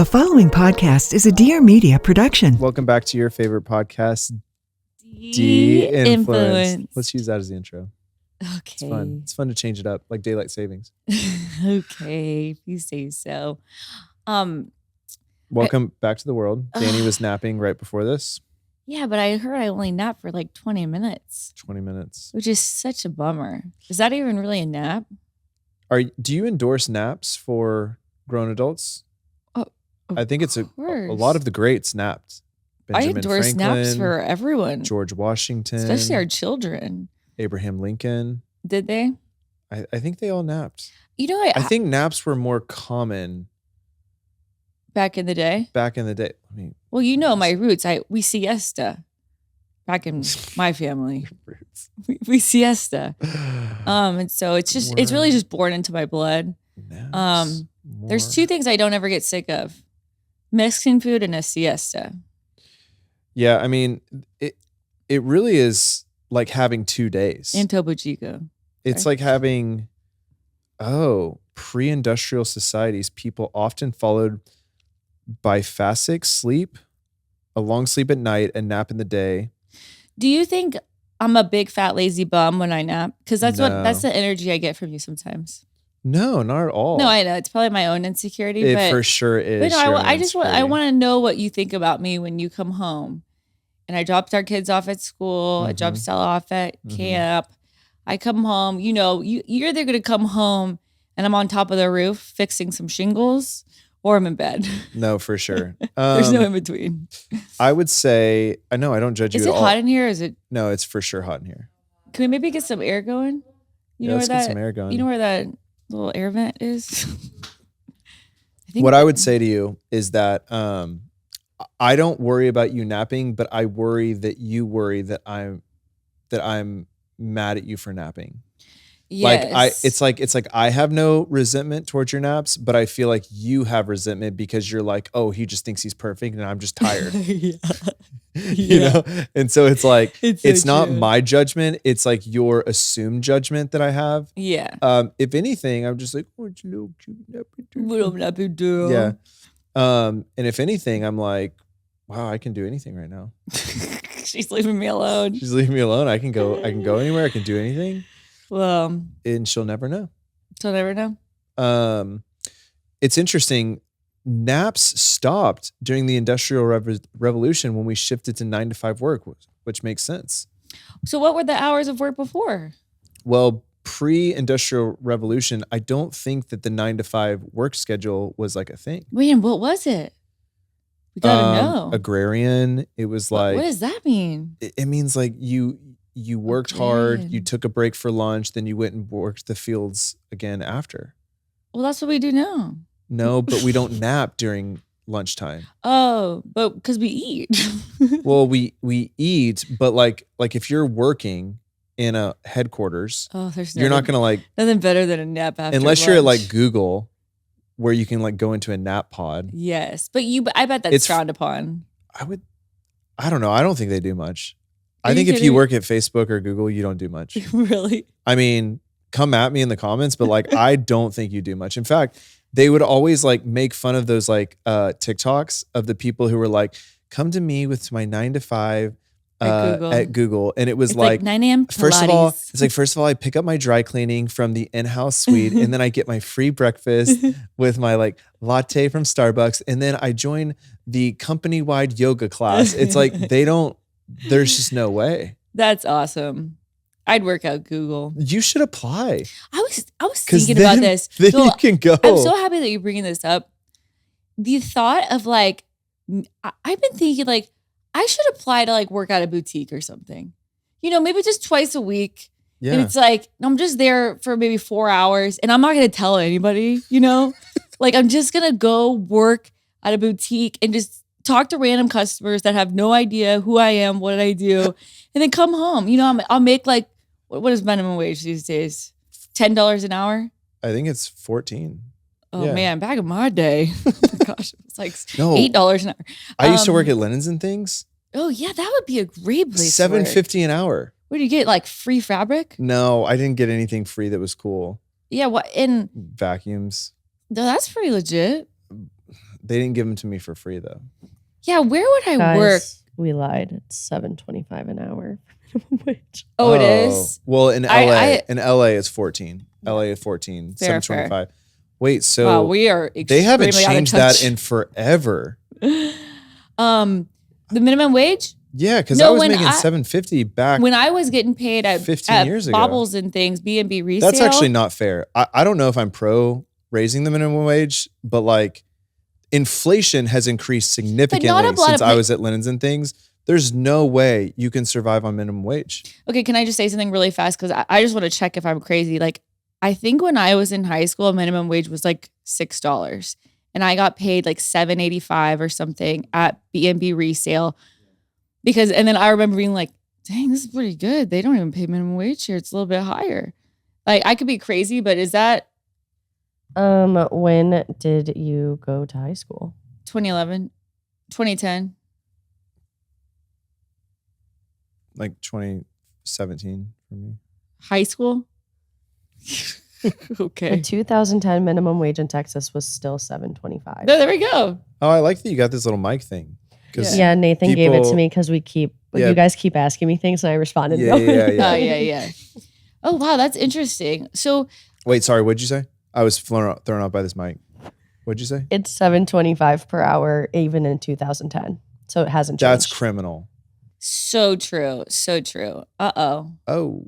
The following podcast is a Dear Media production. Welcome back to your favorite podcast, De-influence. Let's use that as the intro. Okay. It's fun. It's fun to change it up, like daylight savings. Okay, if you say so. Welcome back to the world. Danny was napping right before this. Yeah, but I heard I only nap for like 20 minutes. 20 minutes. Which is such a bummer. Is that even really a nap? Do you endorse naps for grown adults? I think it's a lot of the greats napped. Benjamin I endorse Franklin, naps for everyone. George Washington. Especially our children. Abraham Lincoln. Did they? I think they all napped. You know, I think naps were more common back in the day. I mean, well, you know my roots. We siesta. Back in my family, we siesta. And so it's really just born into my blood. There's two things I don't ever get sick of: Mexican food and a siesta. Yeah, I mean, it really is like having 2 days. And Topo Chico. It's like having, pre-industrial societies, people often followed by fastic sleep, a long sleep at night, and nap in the day. Do you think I'm a big fat lazy bum when I nap? Because that's the energy I get from you sometimes. No, not at all. No, I know it's probably my own insecurity. But for sure is. But no, I want to know what you think about me when you come home. And I dropped our kids off at school. I dropped Stella off at camp. I come home. You know, you're either going to come home and I'm on top of the roof fixing some shingles, or I'm in bed. No, for sure. There's no in between. I would say, I know I don't judge you at all. Is it hot in here? Or is it? No, it's for sure hot in here. Can we maybe get some air going? Let's get some air going. You know where that little air vent is? I would say to you is that I don't worry about you napping, but I worry that you worry that I'm mad at you for napping. Yes. It's like I have no resentment towards your naps, but I feel like you have resentment because you're like, oh, he just thinks he's perfect and I'm just tired. You know? And so it's like, it's not true. my judgment. It's like your assumed judgment that I have. Yeah. If anything, I'm just like, oh, it's a little cute nappy doo. Yeah. And if anything, I'm like, wow, I can do anything right now. She's leaving me alone. She's leaving me alone. I can go anywhere. I can do anything. Well, and she'll never know. She'll never know. It's interesting. Naps stopped during the Industrial Revolution when we shifted to 9-to-5 work, which makes sense. So what were the hours of work before? Well, pre-Industrial Revolution, I don't think that the 9-to-5 work schedule was like a thing. Wait, and what was it? We gotta know. Agrarian. It was like. What does that mean? It means like you worked hard, you took a break for lunch, then you went and worked the fields again after. Well, that's what we do now. No, but we don't nap during lunchtime. Oh, but because we eat. Well, we eat, but like if you're working in a headquarters, you're not gonna like nothing better than a nap after unless lunch. you're at like Google, where you can like go into a nap pod. Yes, but I bet that's frowned upon. I don't know. I don't think they do much. I think if you work at Facebook or Google, you don't do much. Really? I mean, come at me in the comments, but like, I don't think you do much. In fact, they would always like make fun of those like TikToks of the people who were like, come to me with my 9-to-5 at Google. And it was like 9 a.m. First of all, I pick up my dry cleaning from the in-house suite and then I get my free breakfast with my like latte from Starbucks. And then I join the company-wide yoga class. It's like, there's just no way. That's awesome. I'd work out Google. You should apply. I was thinking about this. Then you can go. I'm so happy that you're bringing this up. The thought of like, I've been thinking like, I should apply to like work at a boutique or something. You know, maybe just twice a week. Yeah. And it's like, I'm just there for maybe 4 hours and I'm not going to tell anybody, you know? Like, I'm just going to go work at a boutique and just talk to random customers that have no idea who I am, what I do, and then come home. You know, I'll make like, what is minimum wage these days? $10 an hour? I think it's 14. Oh man, back in my day, gosh, it's like $8 an hour. I used to work at Linens and Things. Oh yeah, that would be a great place. $7.50 an hour. What do you get? Like free fabric? No, I didn't get anything free that was cool. Yeah, what in vacuums? No, that's pretty legit. They didn't give them to me for free though. Yeah, where would I Guys, work? we lied. It's $7.25 an hour minimum wage. Oh, it is? Well, in LA, it's 14. LA is 14, Fair, 725. Wait, so Wow, we are they haven't extremely changed out of touch. that in forever. The minimum wage? Yeah, because No, I was when making I- $7.50 back. When I was getting paid at 15 years ago. Bobbles and things, B&B resale. That's actually not fair. I don't know if I'm pro raising the minimum wage, but like inflation has increased significantly since I was at Linens and Things. There's no way you can survive on minimum wage. Okay, can I just say something really fast? Because I just want to check if I'm crazy. Like, I think when I was in high school, minimum wage was like $6. And I got paid like $7.85 or something at B&B resale. And then I remember being like, dang, this is pretty good. They don't even pay minimum wage here. It's a little bit higher. Like, I could be crazy, but is that When did you go to high school? 2011, 2010? Like 2017 for me. High school? The Okay. 2010 minimum wage in Texas was still $7.25. No, there we go. Oh, I like that you got this little mic thing. Yeah, Nathan gave it to people- me because Yeah. you guys keep asking me things, and I responded. Yeah, no. yeah. Oh, yeah. Oh, wow. That's interesting. So, Wait, sorry, what'd you say? I was thrown off by this mic. What'd you say? It's $7.25 per hour, even in 2010. So it hasn't changed. That's criminal. so true. So true. Uh-oh. Oh.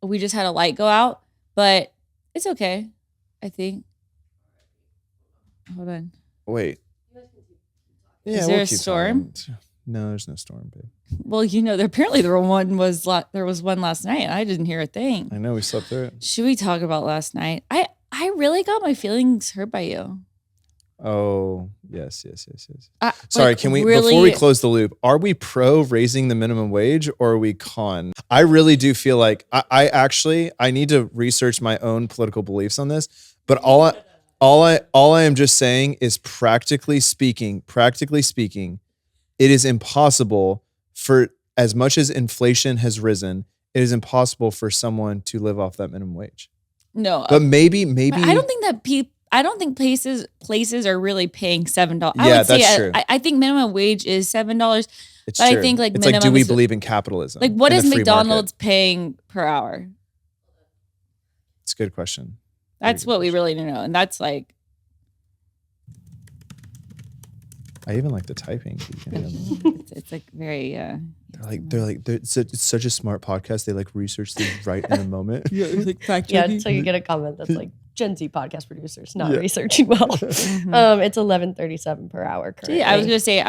We just had a light go out, but it's okay, I think. Hold on. Wait. Yeah, Is there a keep storm? talking. No, there's no storm, babe. Well, there was one last night, and I didn't hear a thing. I know we slept through it. Should we talk about last night? I really got my feelings hurt by you. Oh, yes. Sorry, Like, can we, really, before we close the loop, are we pro raising the minimum wage or are we con? I really do feel like I need to research my own political beliefs on this, but all I am just saying is practically speaking, it is impossible for, as much as inflation has risen, it is impossible for someone to live off that minimum wage. No, But maybe but I don't think that I don't think places are really paying $7. I Yeah, would say that's true. I think minimum wage is $7. It's But true. I think like it's like, do minimum we is- believe in capitalism? Like, what and is the free McDonald's market? paying per hour? It's a good question. That's good what we question. really need to know, and that's like I even like the typing. You can hear them. it's like very it's such a smart podcast. They like research things right in the moment. like fact Yeah, until you get a comment that's like Gen Z podcast producers not Yeah. researching well. Mhm. It's $11.37 per hour currently. See, I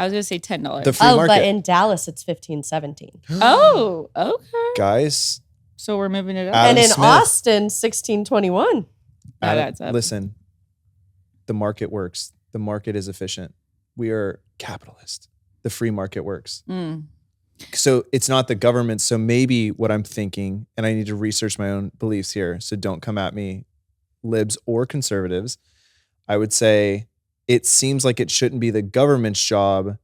was gonna say $10. The free but market. in Dallas it's $15.17. Oh, okay. Guys, So we're moving it up. Adam And in Smith. Austin, $16.21. That adds up. listen, the market works. The market is efficient. We are capitalist. The free market works. Mm. So it's not the government. So maybe what I'm thinking, and I need to research my own beliefs here, so don't come at me, libs or conservatives. I would say it seems like it shouldn't be the government's job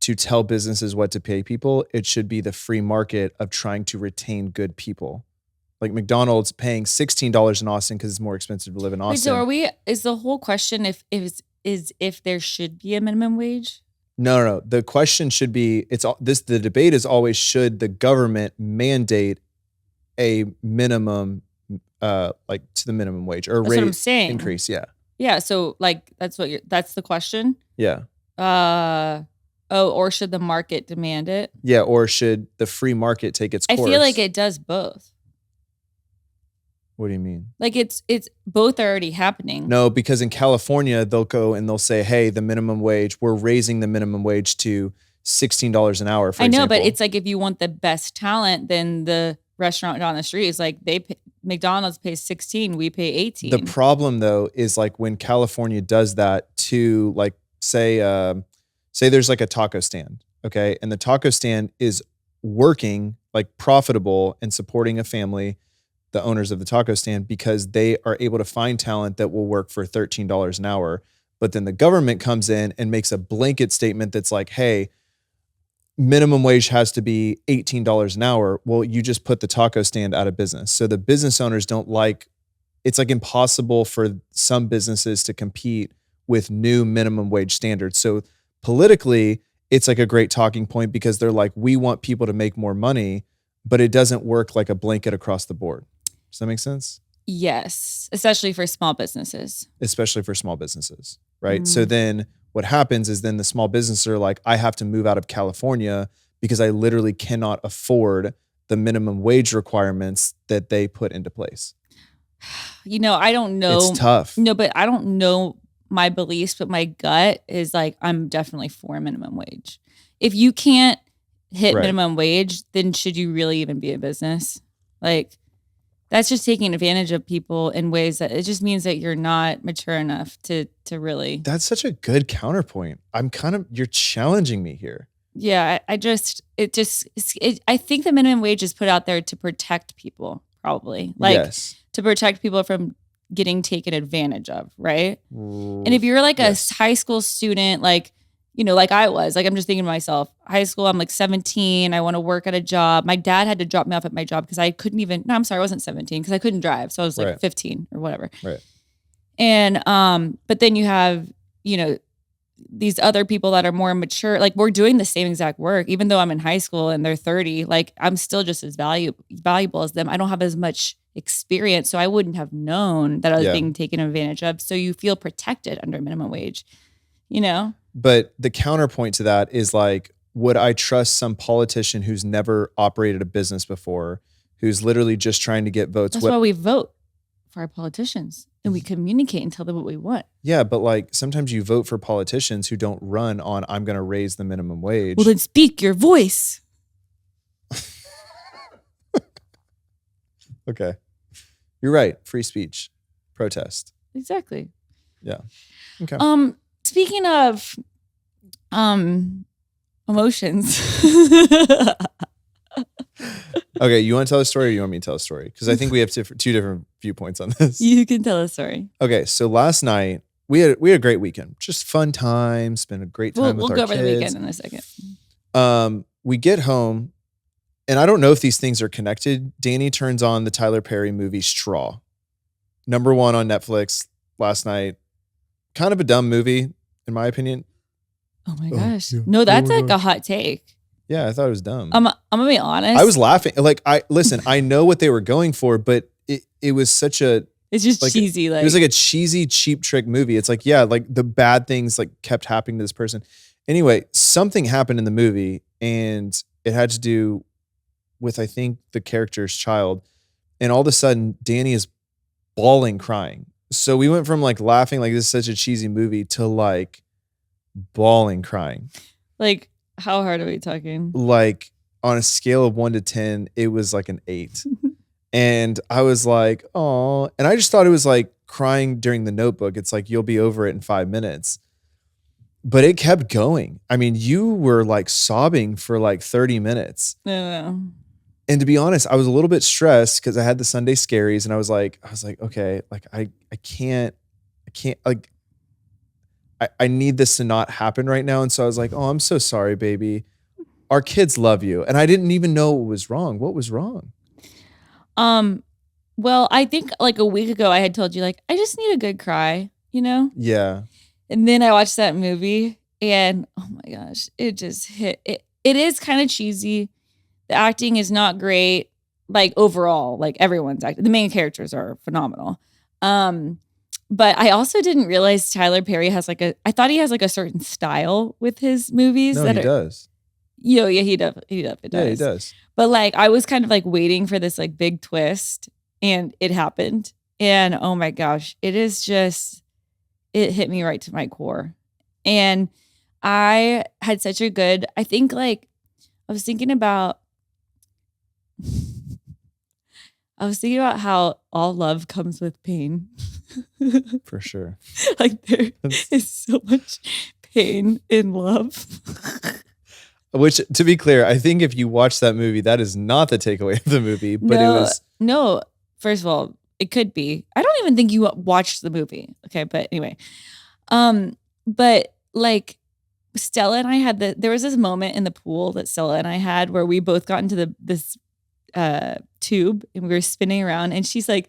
to tell businesses what to pay people. It should be the free market of trying to retain good people. Like McDonald's paying $16 in Austin because it's more expensive to live in Wait, Austin. so is the whole question if there should be a minimum wage? No. The question should be, the debate is always, should the government mandate a minimum, like to the minimum wage or That's what I'm rate saying. increase? Yeah. Yeah. So like that's the question. Yeah. Or should the market demand it? Yeah. Or should the free market take its course? I feel like it does both. What do you mean? Like it's both are already happening. No, because in California, they'll go and they'll say, hey, the minimum wage, we're raising the minimum wage to $16 an hour, for I know, example. but it's like if you want the best talent, then the restaurant down the street is like McDonald's pays 16, we pay 18. The problem though is like when California does that to like say there's like a taco stand, okay? And the taco stand is working like profitable and supporting a family, the owners of the taco stand, because they are able to find talent that will work for $13 an hour. But then the government comes in and makes a blanket statement that's like, hey, minimum wage has to be $18 an hour. Well, you just put the taco stand out of business. So the business owners don't like, it's like impossible for some businesses to compete with new minimum wage standards. So politically, it's like a great talking point because they're like, we want people to make more money, but it doesn't work like a blanket across the board. Does that make sense? Yes, especially for small businesses. Especially for small businesses, right? So then what happens is then the small businesses are like, I have to move out of California because I literally cannot afford the minimum wage requirements that they put into place. I don't know. It's tough. No, but I don't know my beliefs, but my gut is like, I'm definitely for minimum wage. If you can't hit minimum wage, then should you really even be a business? Like, that's just taking advantage of people in ways that it just means that you're not mature enough to really. That's such a good counterpoint. You're challenging me here. Yeah, I think the minimum wage is put out there to protect people, probably. Like, to protect people from getting taken advantage of, right? And if you're like a high school student, like, like I was, like, I'm just thinking to myself, high school, I'm like 17. I want to work at a job. My dad had to drop me off at my job because I couldn't even, no, I'm sorry, I wasn't 17 because I couldn't drive. So I was like 15 or whatever. Right. And, but then you have, these other people that are more mature, like we're doing the same exact work, even though I'm in high school and they're 30, like I'm still just as valuable as them. I don't have as much experience. So I wouldn't have known that I was being taken advantage of. So you feel protected under minimum wage, But the counterpoint to that is like, would I trust some politician who's never operated a business before, who's literally just trying to get votes? That's why we vote for our politicians and we communicate and tell them what we want. Yeah, but like sometimes you vote for politicians who don't run on, I'm going to raise the minimum wage. Well, then speak your voice. Okay. You're right. Free speech, protest. Exactly. Yeah. Okay. Speaking of emotions. Okay, you want to tell a story or you want me to tell a story? Because I think we have two different viewpoints on this. You can tell a story. Okay, so last night we had a great weekend. Just fun time, spent a great time with our kids. We'll go over the weekend in a second. We get home, and I don't know if these things are connected. Danny turns on the Tyler Perry movie Straw. #1 on Netflix last night. Kind of a dumb movie, in my opinion. Oh my gosh. No, that's like a hot take. Yeah, I thought it was dumb. I'm gonna be honest. I was laughing. Like, I know what they were going for, but it was such a. It's just like, cheesy. It was like a cheesy, cheap trick movie. It's like, yeah, like the bad things like kept happening to this person. Anyway, something happened in the movie, and it had to do with, I think, the character's child. And all of a sudden, Danny is bawling, crying. So we went from like laughing like this is such a cheesy movie to like bawling, crying. Like, how hard are we talking? Like on a scale of 1 to 10, it was like an 8. And I was like, oh, and I just thought it was like crying during The Notebook. It's like, you'll be over it in 5 minutes. But it kept going. I mean, you were like sobbing for like 30 minutes. No. And to be honest, I was a little bit stressed because I had the Sunday scaries and I was like, okay, like I can't like, I need this to not happen right now. And so I was like, oh, I'm so sorry, baby. Our kids love you. And I didn't even know what was wrong. What was wrong? Well, I think like a week ago I had told you like, I just need a good cry, Yeah. And then I watched that movie and oh my gosh, it just hit. It is kind of cheesy. The acting is not great. Like overall, like everyone's acting. The main characters are phenomenal. But I also didn't realize Tyler Perry has I thought he has like a certain style with his movies. No, he does. Yeah, he does. Yeah, he does. But like, I was kind of like waiting for this like big twist and it happened. And oh my gosh, it hit me right to my core. And I had such a good, I think like, I was thinking about how all love comes with pain. For sure. Like there is so much pain in love. Which, to be clear, I think if you watch that movie, that is not the takeaway of the movie. But it was. No, first of all, it could be. I don't even think you watched the movie. Okay, but anyway. But like Stella and I there was this moment in the pool that Stella and I had where we both got into this tube and we were spinning around and she's like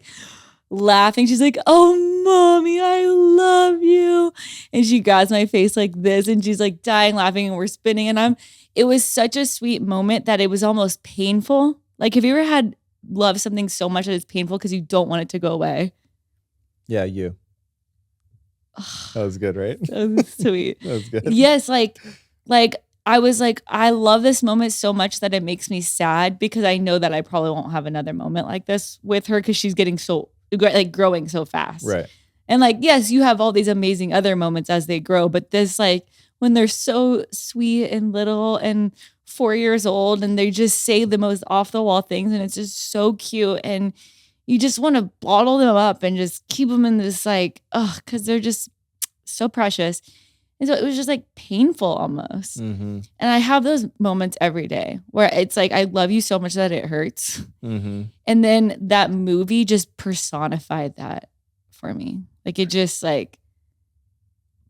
laughing. She's like, oh Mommy, I love you. And she grabs my face like this and she's like dying laughing and we're spinning. And it was such a sweet moment that it was almost painful. Like, have you ever had love something so much that it's painful because you don't want it to go away? Yeah, you. That was good, right? That was sweet. That was good. Yes, like I was like, I love this moment so much that it makes me sad because I know that I probably won't have another moment like this with her because she's getting so, like, growing so fast. Right. And like, yes, you have all these amazing other moments as they grow, but this, like, when they're so sweet and little and 4 years old and they just say the most off the wall things and it's just so cute and you just want to bottle them up and just keep them in this, like, because they're just so precious. And so it was just like painful almost. Mm-hmm. And I have those moments every day where it's like, I love you so much that it hurts. Mm-hmm. And then that movie just personified that for me. Like, it just like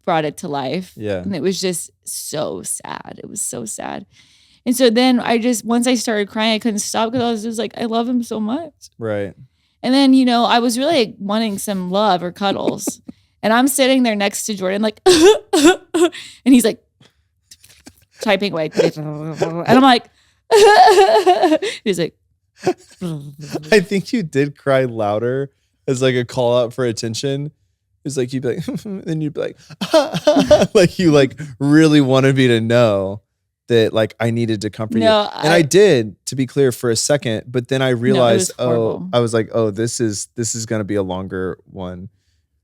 brought it to life. Yeah. And it was just so sad. It was so sad. And so then once I started crying, I couldn't stop because I was just like, I love him so much. Right. And then, I was really like, wanting some love or cuddles. And I'm sitting there next to Jordan, like, and he's like typing away. And I'm like, he's like, I think you did cry louder as like a call out for attention. It's like you'd be like, and you'd be like, like you like really wanted me to know that like I needed to comfort you. And I did, to be clear, for a second, but then I realized, I was like, this is gonna be a longer one.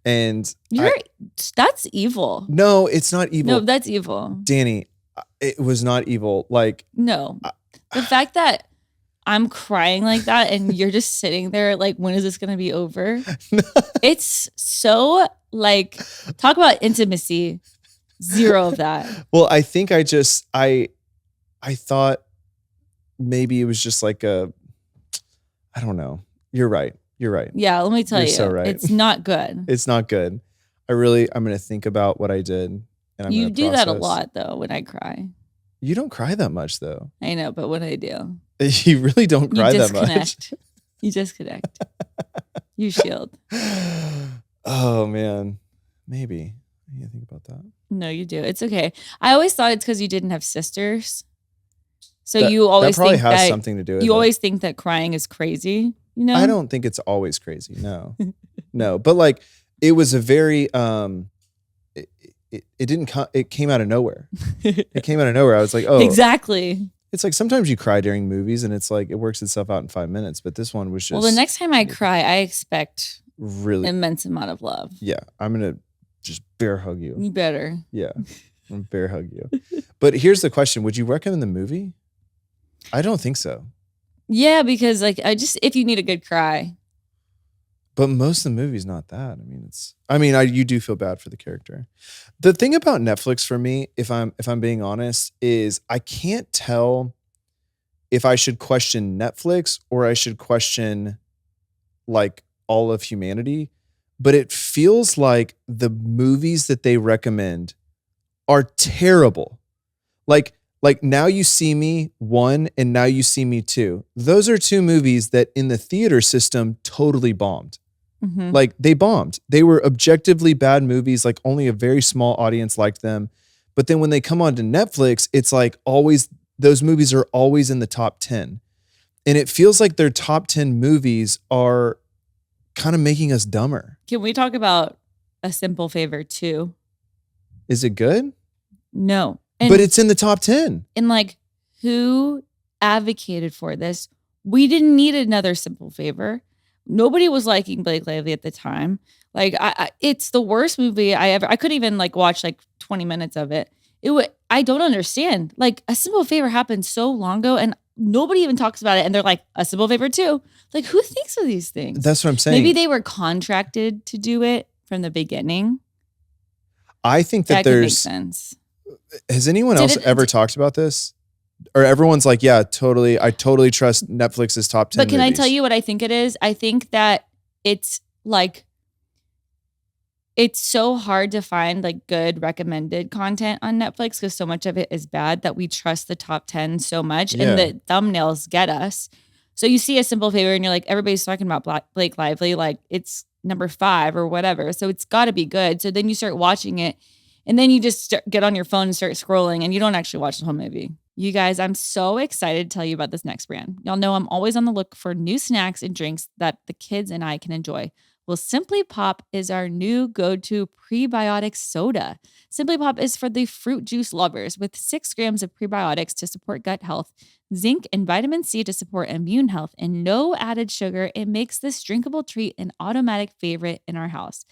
And that's evil. No, it's not evil. No, that's evil. Danny, it was not evil. Like, no, the fact that I'm crying like that and you're just sitting there like, when is this going to be over? It's so like, talk about intimacy. Zero of that. Well, I think I thought maybe it was just like I don't know. You're right. Yeah, let me tell you. So right. It's not good. It's not good. I'm going to think about what I did. And you do that a lot though when I cry. You don't cry that much though. I know, but when I do. You really don't cry that much. You disconnect. You shield. Oh man. Maybe. I need to think about that. No, you do. It's okay. I always thought it's because you didn't have sisters. So you always that probably think has that something to do with it. You always think that crying is crazy. I don't think it's always crazy. No. No. But like it was a very it came out of nowhere. It came out of nowhere. I was like, oh, exactly. It's like sometimes you cry during movies and it's like it works itself out in 5 minutes. But this one was just. Well, the next time I cry, I expect really immense amount of love. Yeah. I'm going to just bear hug you. You better. Yeah. I'm going to bear hug you. But here's the question. Would you recommend the movie? I don't think so. Yeah, because like if you need a good cry. But most of the movie's not that. You do feel bad for the character. The thing about Netflix for me, if I'm being honest, is I can't tell if I should question Netflix or I should question like all of humanity. But it feels like the movies that they recommend are terrible. Like Now You See Me 1 and Now You See Me 2. Those are two movies that in the theater system totally bombed. Mm-hmm. Like they bombed. They were objectively bad movies. Like only a very small audience liked them. But then when they come onto Netflix, it's like always, those movies are always in the top 10. And it feels like their top 10 movies are kind of making us dumber. Can we talk about A Simple Favor 2? Is it good? No. But it's in the top 10. And like, who advocated for this? We didn't need another Simple Favor. Nobody was liking Blake Lively at the time. Like, it's the worst movie I couldn't even like watch like 20 minutes of it. I don't understand. Like, A Simple Favor happened so long ago and nobody even talks about it. And they're like, A Simple Favor 2. Like, who thinks of these things? That's what I'm saying. Maybe they were contracted to do it from the beginning. I think that could make there's sense. Has anyone else ever talked about this? Or everyone's like, yeah, totally. I totally trust Netflix's top 10 But can movies. I tell you what I think it is? I think that it's like, it's so hard to find like good recommended content on Netflix because so much of it is bad that we trust the top 10 so much and the thumbnails get us. So you see A Simple Favor and you're like, everybody's talking about Blake Lively. Like it's number 5 or whatever. So it's got to be good. So then you start watching it and then you just get on your phone and start scrolling and you don't actually watch the whole movie. You guys, I'm so excited to tell you about this next brand. Y'all know I'm always on the look for new snacks and drinks that the kids and I can enjoy. Well, Simply Pop is our new go-to prebiotic soda. Simply Pop is for the fruit juice lovers with 6 grams of prebiotics to support gut health, zinc and vitamin C to support immune health, and no added sugar. It makes this drinkable treat an automatic favorite in our house.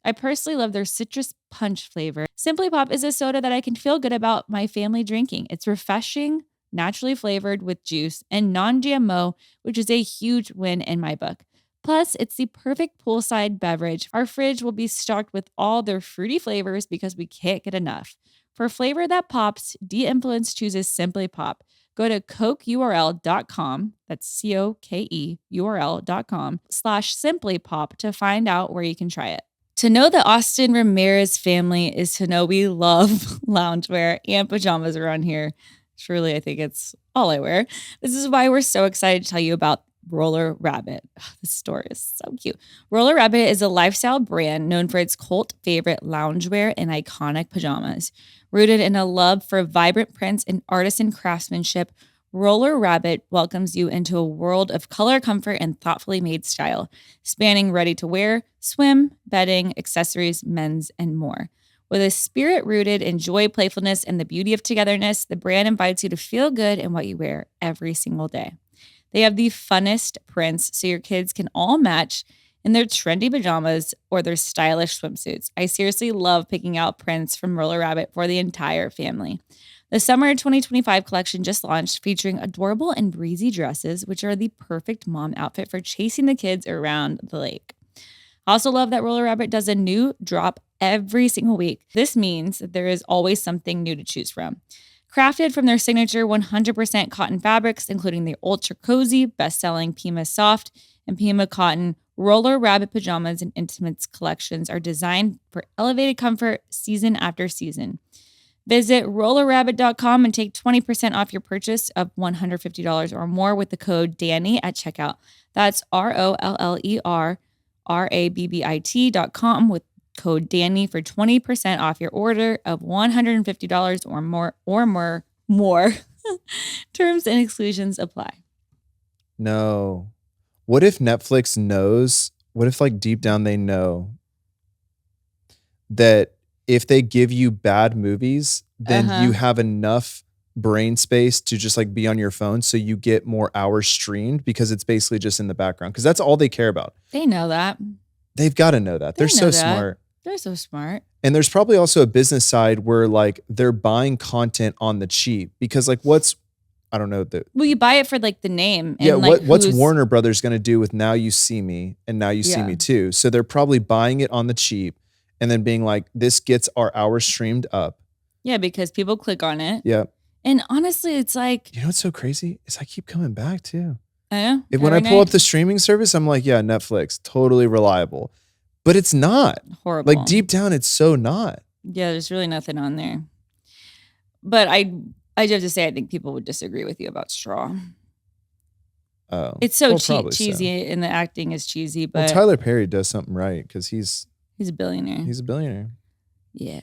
I personally love their citrus punch flavor. Simply Pop is a soda that I can feel good about my family drinking. It's refreshing, naturally flavored with juice, and non-GMO, which is a huge win in my book. Plus, it's the perfect poolside beverage. Our fridge will be stocked with all their fruity flavors because we can't get enough. For flavor that pops, D-Influence chooses Simply Pop. Go to cokeurl.com, that's COKEURL.com/simplypop to find out where you can try it. To know the Austin Ramirez family is to know we love loungewear and pajamas around here. Truly, I think it's all I wear. This is why we're so excited to tell you about Roller Rabbit. Oh, this store is so cute. Roller Rabbit is a lifestyle brand known for its cult favorite loungewear and iconic pajamas. Rooted in a love for vibrant prints and artisan craftsmanship, Roller Rabbit welcomes you into a world of color, comfort, and thoughtfully made style, spanning ready-to-wear, swim, bedding, accessories, men's, and more. With a spirit rooted in joy, playfulness, and the beauty of togetherness, the brand invites you to feel good in what you wear every single day. They have the funnest prints so your kids can all match in their trendy pajamas or their stylish swimsuits. I seriously love picking out prints from Roller Rabbit for the entire family. The summer 2025 collection just launched, featuring adorable and breezy dresses, which are the perfect mom outfit for chasing the kids around the lake. I also love that Roller Rabbit does a new drop every single week. This means that there is always something new to choose from. Crafted from their signature 100% cotton fabrics, including the ultra cozy, best-selling Pima Soft and Pima Cotton, Roller Rabbit pajamas and intimates collections are designed for elevated comfort season after season. Visit rollerrabbit.com and take 20% off your purchase of $150 or more with the code DANNY at checkout. That's ROLLERRABBIT.com with code Danny for 20% off your order of $150 or more. Terms and exclusions apply. No. What if Netflix knows? What if like deep down they know that if they give you bad movies, then you have enough brain space to just like be on your phone so you get more hours streamed because it's basically just in the background because that's all they care about. They know that. They've got to know that. They're so smart. They're so smart. And there's probably also a business side where like they're buying content on the cheap because like I don't know. Well, you buy it for like the name. And yeah. like What's Warner Brothers going to do with Now You See Me and Now You See Me Too? So they're probably buying it on the cheap and then being like, this gets our hours streamed up. Yeah, because people click on it. Yeah. And honestly, it's like, you know what's so crazy is I keep coming back too. I know. When I pull up the streaming service, I'm like, yeah, Netflix, totally reliable. But it's not. Horrible. Like deep down, it's so not. Yeah, there's really nothing on there. But I do have to say, I think people would disagree with you about Straw. Oh, it's so cheesy, and the acting is cheesy. But Tyler Perry does something right because he's a billionaire. He's a billionaire. Yeah,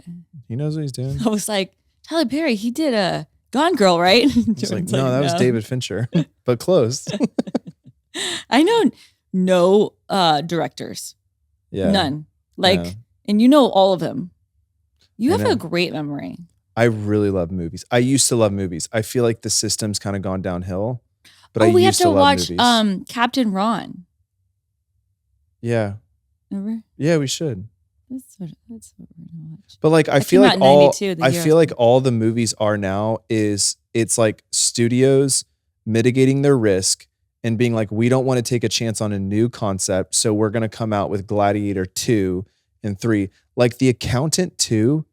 he knows what he's doing. I was like, Tyler Perry, he did a Gone Girl, right? He's like, no, that was David Fincher, but close. I know no directors. Yeah. None. Like, and you know all of them. You have a great memory. I really love movies. I used to love movies. I feel like the system's kind of gone downhill. But we have to watch Captain Ron. Yeah. Remember? Yeah, we should. That's what we're gonna watch. But like I feel like all the movies are now is it's like studios mitigating their risk and being like, we don't want to take a chance on a new concept, so we're going to come out with Gladiator 2 and 3. Like The Accountant 2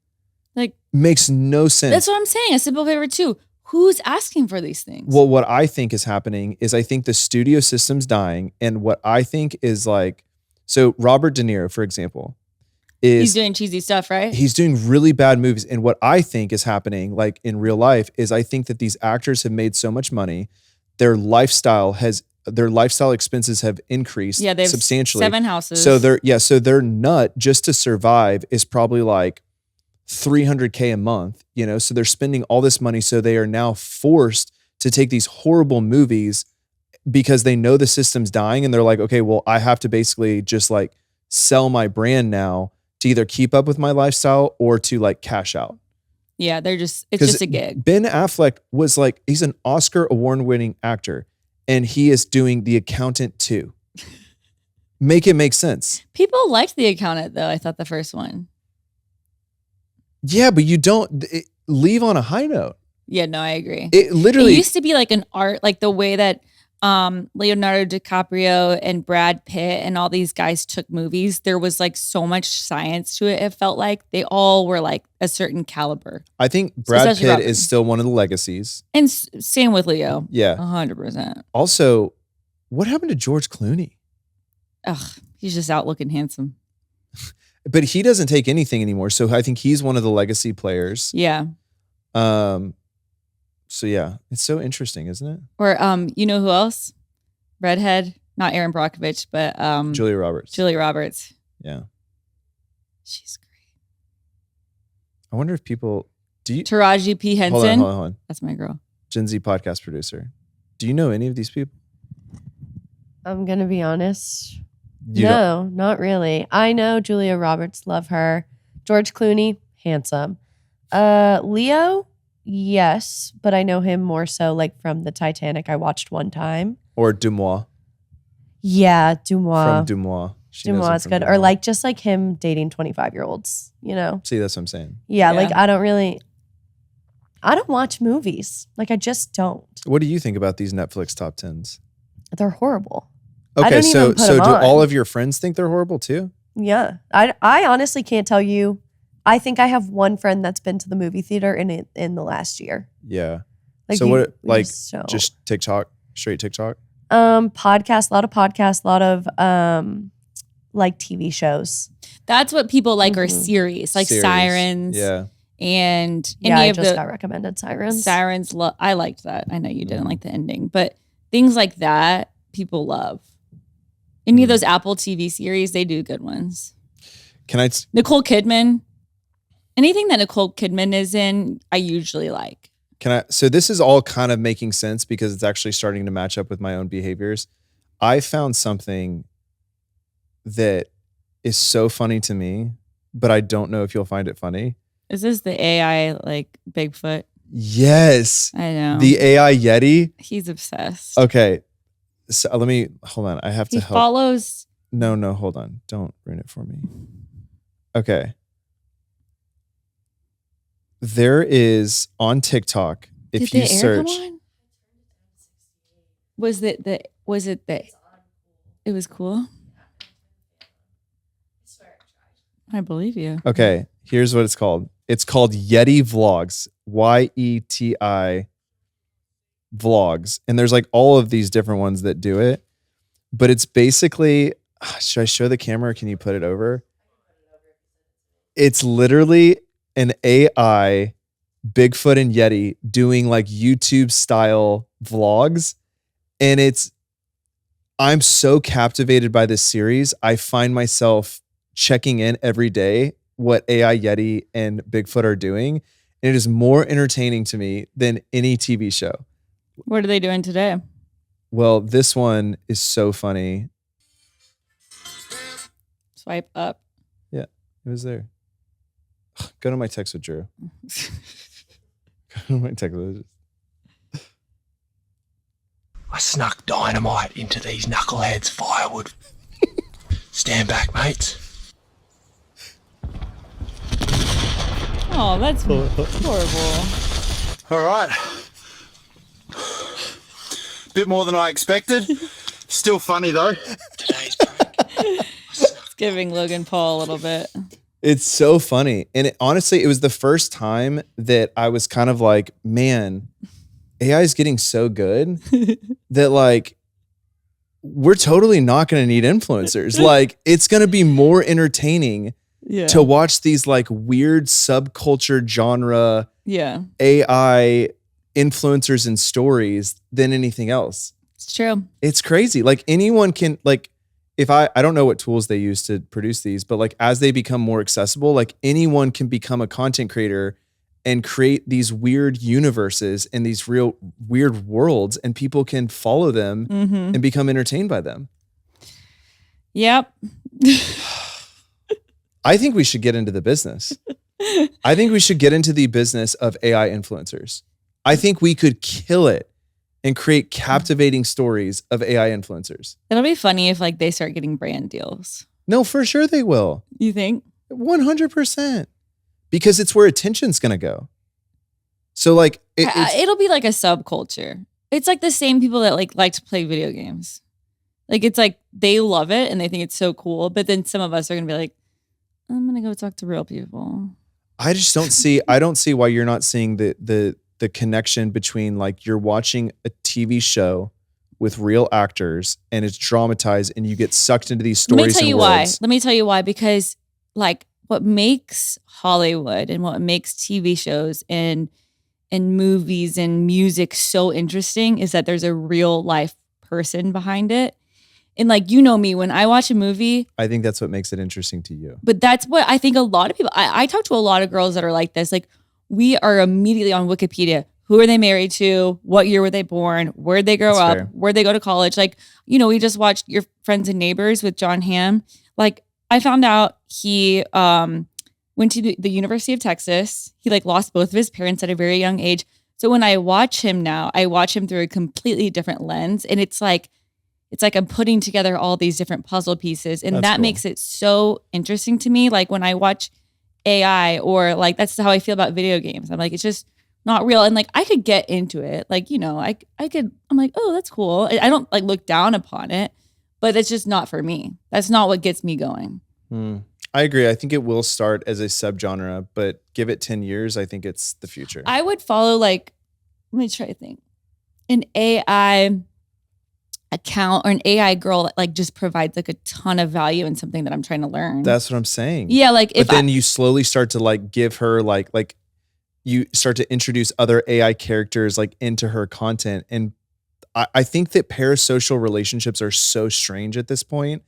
like makes no sense. That's what I'm saying. A Simple Favor 2. Who's asking for these things? Well, what I think is happening is I think the studio system's dying. And what I think is like, so Robert De Niro, for example, he's doing cheesy stuff, right? He's doing really bad movies. And what I think is happening like in real life is I think that these actors have made so much money. Their lifestyle has their lifestyle expenses have increased Yeah, they have substantially. 7 houses. So their nut just to survive is probably like $300K a month, you know? So they're spending all this money. So they are now forced to take these horrible movies because they know the system's dying, and they're like, okay, well, I have to basically just like sell my brand now to either keep up with my lifestyle or to like cash out. Yeah, it's just a gig. Ben Affleck was like, he's an Oscar award-winning actor, and he is doing The Accountant too. Make it make sense. People liked The Accountant though. I thought the first one. Yeah, but you don't leave on a high note. Yeah, no, I agree. It literally It used to be like an art, like the way that Leonardo DiCaprio and Brad Pitt and all these guys took movies. There was like so much science to it. It felt like they all were like a certain caliber. I think Brad Especially Pitt Robin. is still one of the legacies. And same with Leo. Yeah. 100%. Also, what happened to George Clooney? Ugh, he's just out looking handsome. But he doesn't take anything anymore. So I think he's one of the legacy players. Yeah. So yeah, it's so interesting, isn't it? Or you know who else? Redhead, not Aaron Brockovich, but Julia Roberts. Julia Roberts. Yeah. She's great. I wonder if people Taraji P. Henson. Hold on. That's my girl. Gen Z podcast producer. Do you know any of these people? I'm going to be honest. You No, not really. I know Julia Roberts, love her. George Clooney, handsome. Leo, yes, but I know him more so like from the Titanic I watched one time. Or Dumois. Yeah, Dumois. From Dumois. She knows him Dumois is from good. Or like just like him dating 25-year-olds, you know? See, that's what I'm saying. Yeah, Yeah. like I don't watch movies. Like I just don't. What do you think about these Netflix top 10s? They're horrible. Okay, don't so even put do them on. all of your friends think they're horrible too? Yeah. I honestly can't tell you. I think I have one friend that's been to the movie theater in the last year. Yeah. Like So what, we like don't. just TikTok, straight TikTok? Podcasts, a lot of like TV shows. That's what people like are Mhm. series, like Series. Sirens. Yeah. And Yeah, any I of just the got recommended Sirens. Sirens. I liked that. I know you didn't like the ending, but things like that people love. Any of those Apple TV series, they do good ones. Can I? Nicole Kidman. Anything that Nicole Kidman is in, I usually like. So this is all kind of making sense because it's actually starting to match up with my own behaviors. I found something that is so funny to me, but I don't know if you'll find it funny. Is this the AI like Bigfoot? Yes. I know. The AI Yeti. He's obsessed. Okay. So hold on. I have to He help. follows. No, hold on. Don't ruin it for me. Okay. There is on TikTok, if Did you the air search. come on? Was it the? It was cool. I believe you. Okay, here's what it's called. It's called Yeti Vlogs. YETI Vlogs. And there's like all of these different ones that do it. But it's basically, should I show the camera? Can you put it over? It's literally an AI Bigfoot and Yeti doing like YouTube style vlogs. And I'm so captivated by this series. I find myself checking in every day what AI Yeti and Bigfoot are doing. And it is more entertaining to me than any TV show. What are they doing today? Well, this one is so funny. Swipe up. Yeah, it was there. Go to my text with Drew. Go to my text with I snuck dynamite into these knuckleheads' firewood. Stand back, mates. Oh, that's horrible. All right. Bit more than I expected. Still funny though. Today's prank. It's giving Logan Paul a little bit. It's so funny. And honestly, it was the first time that I was kind of like, man, AI is getting so good that like, we're totally not going to need influencers. Like, it's going to be more entertaining to watch these like weird subculture genre AI influencers and stories than anything else. It's true. It's crazy. Like anyone can like, if I don't know what tools they use to produce these, but like as they become more accessible, like anyone can become a content creator and create these weird universes and these real weird worlds, and people can follow them and become entertained by them. Yep. I think we should get into the business. I think we should get into the business of AI influencers. I think we could kill it and create captivating stories of AI influencers. It'll be funny if like they start getting brand deals. No, for sure they will. You think? 100%. Because it's where attention's going to go. So like it'll be like a subculture. It's like the same people that like to play video games. Like it's like they love it and they think it's so cool, but then some of us are going to be like, I'm going to go talk to real people. I just don't see why you're not seeing the connection between like you're watching a TV show with real actors and it's dramatized and you get sucked into these stories. Let me tell you why. Because like what makes Hollywood and what makes TV shows and movies and music so interesting is that there's a real life person behind it. And like, you know me, when I watch a movie. I think that's what makes it interesting to you. But that's what I think a lot of people, I talk to a lot of girls that are like this. Like we are immediately on Wikipedia. Who are they married to? What year were they born? Where'd they grow up? Fair. Where'd they go to college? Like, you know, we just watched Your Friends and Neighbors with John Hamm. Like I found out he went to the University of Texas. He like lost both of his parents at a very young age. So when I watch him now, I watch him through a completely different lens. And it's like I'm putting together all these different puzzle pieces. And that makes it so interesting to me. Like when I watch AI or like, that's how I feel about video games. I'm like, it's just not real. And like, I could get into it. Like, you know, I'm like, oh, that's cool. I don't like look down upon it, but it's just not for me. That's not what gets me going. I agree. I think it will start as a subgenre, but give it 10 years. I think it's the future. I would follow like, let me try to think, an AI account or an AI girl that like just provides like a ton of value in something that I'm trying to learn. That's what I'm saying. Yeah. Like but then you slowly start to like give her like you start to introduce other AI characters like into her content. And I think that parasocial relationships are so strange at this point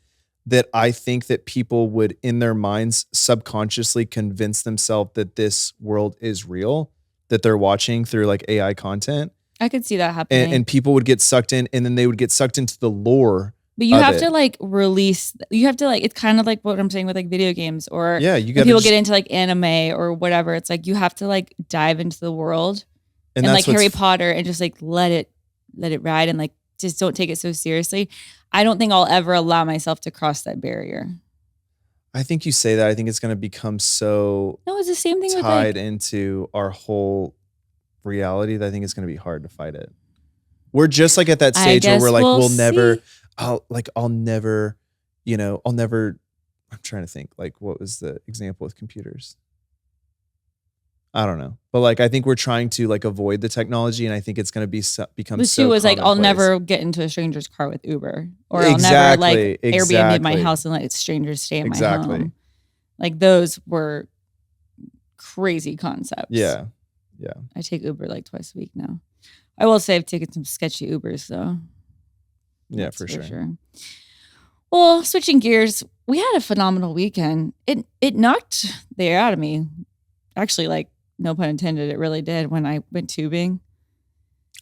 that I think that people would in their minds subconsciously convince themselves that this world is real, that they're watching through like AI content. I could see that happening. And people would get sucked in and then they would get sucked into the lore. But you have to like release, you have to like, it's kind of like what I'm saying with like video games or you got people get into like anime or whatever. It's like, you have to like dive into the world and like Harry Potter and just like let it ride and like, just don't take it so seriously. I don't think I'll ever allow myself to cross that barrier. I think you say that. I think it's going to become so no, it's the same thing tied into our whole reality that I think it's going to be hard to fight it. We're just like at that stage where we're like, I'll never, I'm trying to think like, what was the example with computers? I don't know. But like, I think we're trying to like avoid the technology and I think it's going to become but so she was like, I'll commonplace. never get into a stranger's car with Uber or I'll never like Airbnb my house and let strangers stay in my home. Like those were crazy concepts. Yeah. I take Uber like twice a week now. I will say I've taken some sketchy Ubers though. Yeah, for sure. Well, switching gears, we had a phenomenal weekend. It knocked the air out of me. Actually, like, no pun intended, it really did when I went tubing.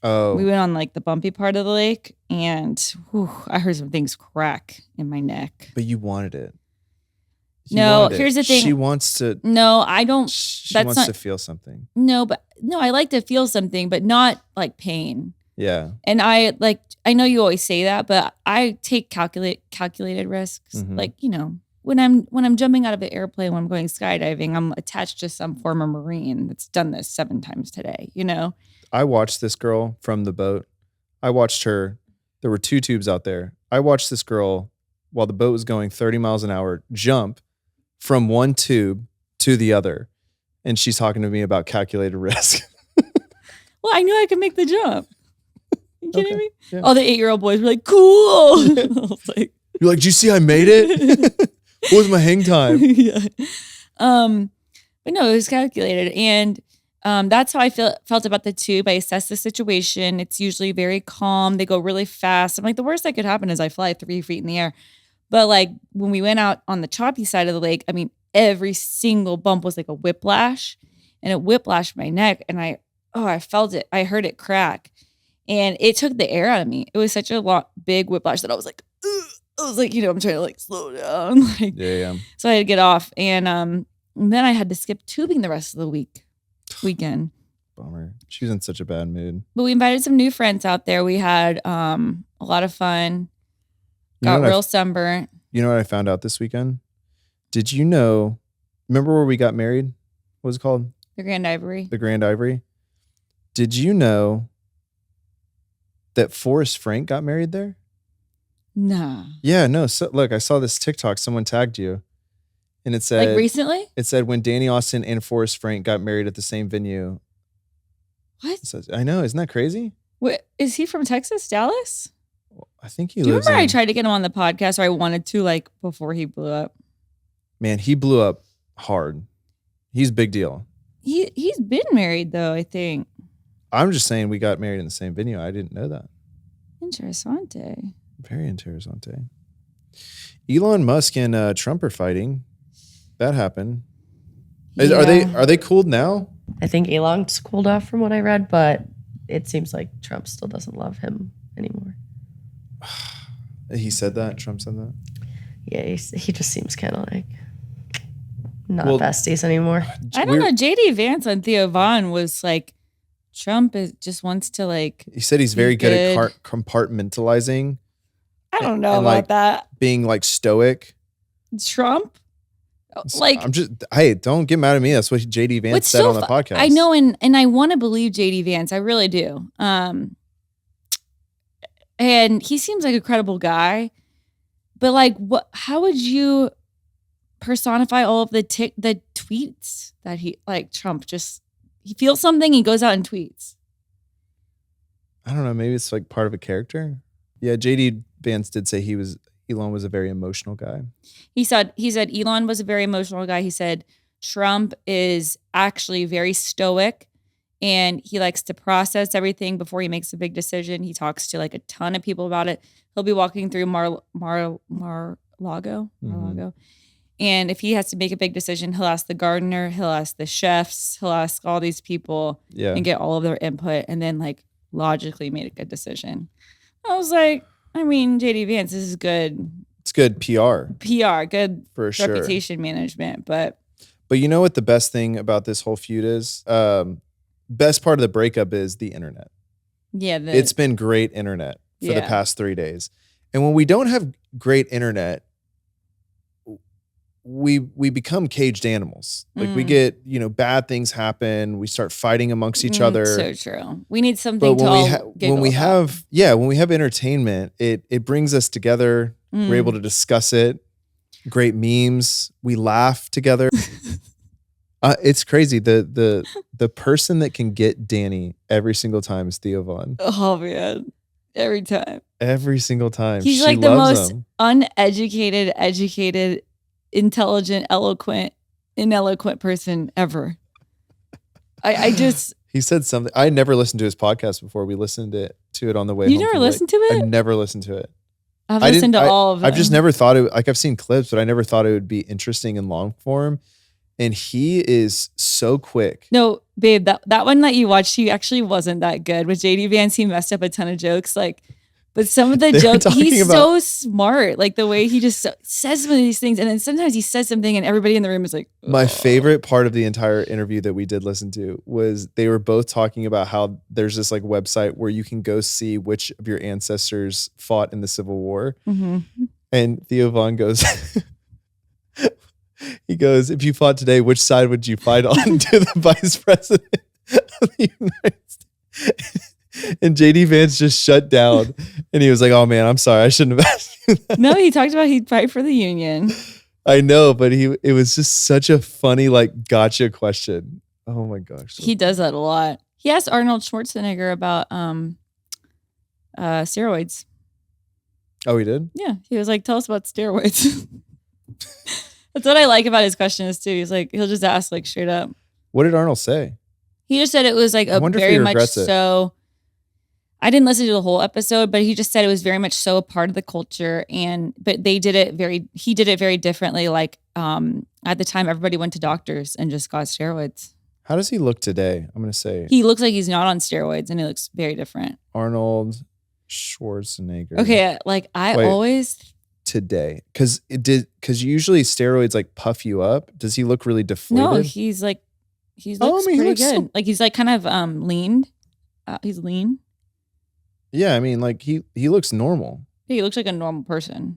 Oh. We went on like the bumpy part of the lake and I heard some things crack in my neck. But you wanted it. Here's the thing. She wants to. No, I don't. She wants to feel something. No, I like to feel something, but not like pain. Yeah. And I know you always say that, but I take calculated risks. Mm-hmm. Like, you know, when I'm jumping out of an airplane, when I'm going skydiving, I'm attached to some former Marine that's done this 7 times today, you know? I watched this girl from the boat. I watched her. There were 2 tubes out there. I watched this girl while the boat was going 30 miles an hour jump from one tube to the other. And she's talking to me about calculated risk. Well, I knew I could make the jump. You kidding me? Yeah. All the 8-year-old boys were like, cool. I was like, you're like, do you see I made it? What was my hang time? Yeah. But no, it was calculated. And That's how I felt about the tube. I assess the situation. It's usually very calm. They go really fast. I'm like, the worst that could happen is I fly 3 feet in the air. But like when we went out on the choppy side of the lake, I mean, every single bump was like a whiplash, and it whiplashed my neck. And I felt it. I heard it crack, and it took the air out of me. It was such a big whiplash that I was like, ugh. I was like, I'm trying to like slow down. Like, Yeah. So I had to get off, and then I had to skip tubing the rest of the weekend. Bummer. She was in such a bad mood. But we invited some new friends out there. We had a lot of fun. Got real sunburnt. You know what I found out this weekend? Did you know? Remember where we got married? What was it called? The Grand Ivory. The Grand Ivory. Did you know that Forrest Frank got married there? Nah. Yeah, no. So look, I saw this TikTok. Someone tagged you, and it said, like recently? It said when Danny Austin and Forrest Frank got married at the same venue. What? It says, I know. Isn't that crazy? What, is he from Texas, Dallas? I think he Do you lives. remember I tried to get him on the podcast, or I wanted to, like before he blew up? Man, he blew up hard. He's a big deal. He's been married though, I think. I'm just saying we got married in the same venue. I didn't know that. Interessante. Very interessante. Elon Musk and Trump are fighting. That happened. Are they cooled now? I think Elon's cooled off from what I read, but it seems like Trump still doesn't love him anymore. He said that? Trump said that? Yeah, he just seems kind of like not besties anymore. I don't know. JD Vance on Theo Vaughn was like, Trump just wants to like. He said he's very good at compartmentalizing. I don't know about like that. Being like stoic. Trump? Like, hey, don't get mad at me. That's what JD Vance said on the podcast. I know, and I want to believe JD Vance. I really do. And he seems like a credible guy. But like, how would you personify all of the tweets that Trump he feels something, he goes out and tweets. I don't know. Maybe it's like part of a character. Yeah, JD Vance did say Elon was a very emotional guy. He said Elon was a very emotional guy. He said Trump is actually very stoic, and he likes to process everything before he makes a big decision. He talks to like a ton of people about it. He'll be walking through Mar-a-Lago. And if he has to make a big decision, he'll ask the gardener, he'll ask the chefs, he'll ask all these people and get all of their input, and then like logically make a good decision. I was like, I mean, JD Vance, this is good. It's good PR. Good for sure. Reputation management. But you know what the best thing about this whole feud is? Best part of the breakup is the internet. Yeah. It's been great internet for the past 3 days. And when we don't have great internet, we become caged animals. Like we get, bad things happen. We start fighting amongst each other. So true. We need something when we have entertainment, it brings us together. We're able to discuss it. Great memes. We laugh together. It's crazy. The person that can get Danny every single time is Theo Vaughn. Oh man. Every time. Every single time. He's like the most uneducated, educated, intelligent, ineloquent person ever. He said something. I never listened to his podcast before. We listened to it on the way home. You never listened to it? I never listened to it. I've listened to all of them. I've just never thought it, like I've seen clips, but I never thought it would be interesting in long form. And he is so quick. No, babe, that one that you watched, he actually wasn't that good. With JD Vance, he messed up a ton of jokes. But some of the jokes, he's so smart. Like the way he just says some of these things. And then sometimes he says something and everybody in the room is like, oh. My favorite part of the entire interview that we did listen to was they were both talking about how there's this like website where you can go see which of your ancestors fought in the Civil War. Mm-hmm. And Theo Vaughn goes, he goes, if you fought today, which side would you fight on? To the vice president of the United States. And JD Vance just shut down and he was like, oh man, I'm sorry. I shouldn't have asked you that. No, he talked about he'd fight for the union. I know, but it was just such a funny, like, gotcha question. Oh my gosh. He does that a lot. He asked Arnold Schwarzenegger about steroids. Oh, he did? Yeah. He was like, tell us about steroids. That's what I like about his questions too. He's like, he'll just ask like straight up. What did Arnold say? He just said it was like I wonder if very he much regrets it. so. I didn't listen to the whole episode, but he just said it was very much so a part of the culture, but he did it very differently. Like at the time, everybody went to doctors and just got steroids. How does he look today? I'm gonna say He looks like he's not on steroids, and he looks very different. Arnold Schwarzenegger. Okay, like Wait. always. Today, because usually steroids like puff you up. Does he look really deflated? No, he looks he pretty looks good. so- Like he's like kind of leaned. He's lean. Yeah, I mean, like he looks normal. He looks like a normal person.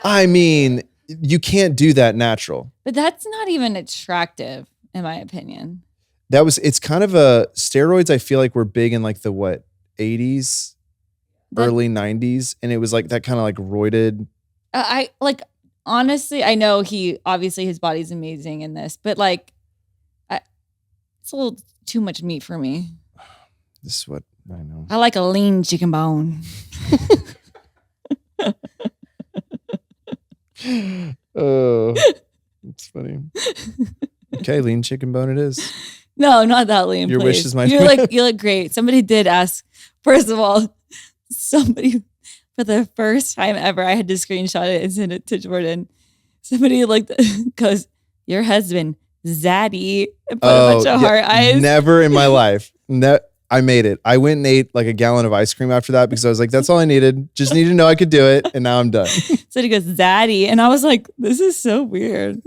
I mean, you can't do that natural. But that's not even attractive, in my opinion. It's kind of steroids. I feel like were big in like the 80s, early 90s, and it was like that kind of like roided. I like honestly, I know his body's amazing in this, but like, it's a little too much meat for me. This is what I know. I like a lean chicken bone. Oh, it's funny. Okay, lean chicken bone it is. No, not that lean. Your please. wish is my You look great. Somebody did ask. First of all, somebody for the first time ever, I had to screenshot it and send it to Jordan. Somebody goes, "Your husband, Zaddy," and put a bunch of heart eyes. Never in my life. I made it. I went and ate like a gallon of ice cream after that because I was like, that's all I needed. Just needed to know I could do it. And now I'm done. So he goes, Zaddy. And I was like, this is so weird.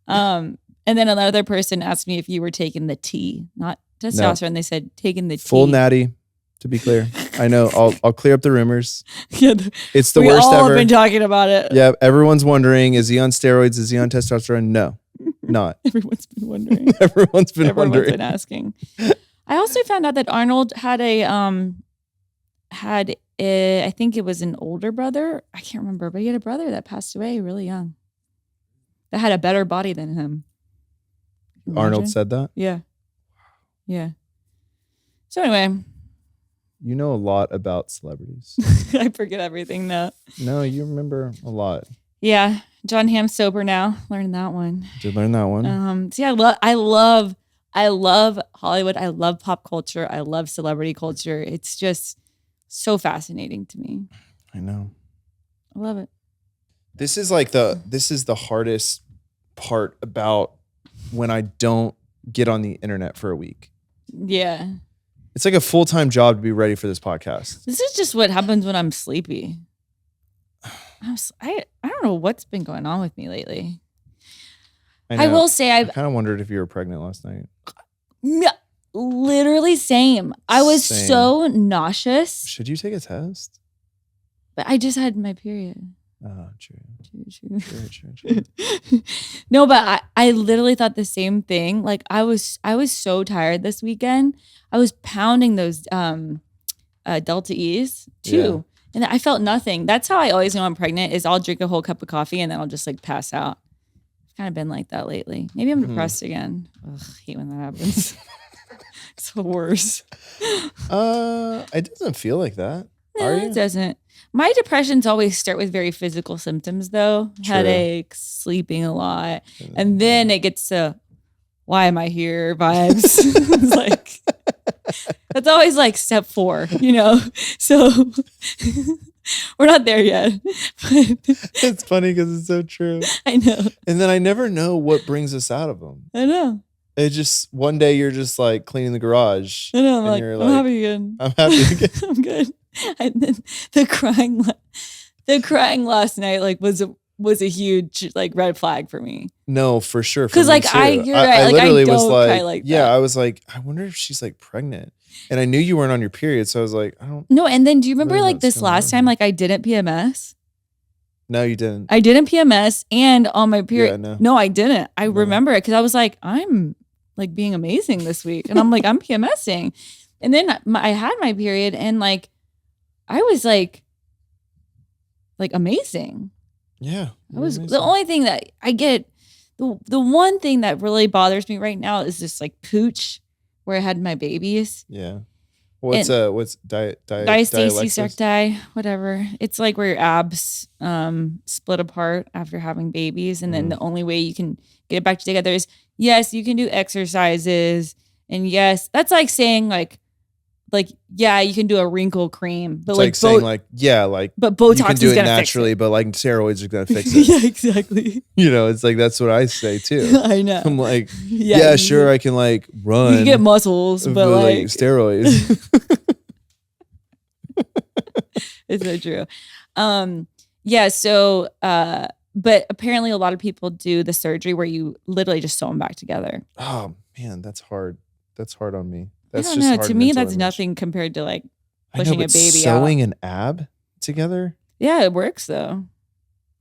And then another person asked me if you were taking the T, not testosterone. They said taking the T. Full natty, to be clear. I know. I'll clear up the rumors. Yeah, It's the we worst all ever. have been talking about it. Yeah, everyone's wondering, is he on steroids? Is he on testosterone? No, not. Everyone's been wondering. Everyone's been Everyone's wondering. been asking. I also found out that Arnold had I think it was an older brother. I can't remember, but he had a brother that passed away really young. That had a better body than him. Can you Arnold imagine? said that? Yeah. Yeah. So anyway, You know a lot about celebrities. I forget everything now. No, you remember a lot. Yeah. John Hamm's sober now. Learned that one. Did learn that one. So yeah, I love Hollywood. I love pop culture. I love celebrity culture. It's just so fascinating to me. I know. I love it. This is the hardest part about when I don't get on the internet for a week. Yeah. It's like a full-time job to be ready for this podcast. This is just what happens when I'm sleepy. I don't know what's been going on with me lately. I will say I kind of wondered if you were pregnant last night. No, literally same. I was Same. so nauseous, Should you take a test? but I just had my period. Oh, true. True. No, but I literally thought the same thing. Like I was so tired this weekend. I was pounding those Delta E's too. And I felt nothing. That's how I always know I'm pregnant is I'll drink a whole cup of coffee and then I'll just like pass out. It's kind of been like that lately. Maybe I'm depressed again. Ugh, I hate when that happens. It's the worst. It doesn't feel like that. No, it doesn't. My depressions always start with very physical symptoms though. True. Headaches, sleeping a lot. And then it gets to why am I here vibes. It's like that's always like step 4, you know? So we're not there yet. But It's funny because it's so true. I know. And then I never know what brings us out of them. I know. It just, one day you're just like cleaning the garage. I know. I'm and like, you're I'm happy again. I'm happy again. I'm good. And then the crying last night like was a huge like red flag for me. No, for sure. 'Cause, like, you're right. I Like, literally I was don't like, cry like yeah, that. I was like, I wonder if she's like pregnant. And I knew you weren't on your period. So I was like, I don't No, and then do you remember Really like what's this going last on. time like I didn't PMS? No, you didn't. I didn't PMS and on my period. Yeah, no. No, I didn't. I No. remember it because I was like, I'm like being amazing this week. And I'm like, I'm PMSing. And then I had my period and like, I was like amazing. Yeah. I was the only thing that I get, the one thing that really bothers me right now is this like pooch where I had my babies. Yeah. What's Diastasis dialectus? recti, whatever. It's like where your abs split apart after having babies. And then the only way you can get it back together is, yes, you can do exercises And yes, that's like saying like, yeah, you can do a wrinkle cream, but It's like like saying like, yeah, like but Botox you can do is it gonna naturally, fix it. but like steroids are gonna fix it. Yeah, exactly. You know, it's like that's what I say too. I know. I'm like, yeah, sure, I can like run. You can get muscles, but like steroids. it's so true. Yeah. So, but apparently a lot of people do the surgery where you literally just sew them back together. Oh man, that's hard. That's hard on me. I That's don't just know. hard To me, mental that's image. nothing compared to like I know, pushing a but baby sewing out. an ab together. Yeah, it works though.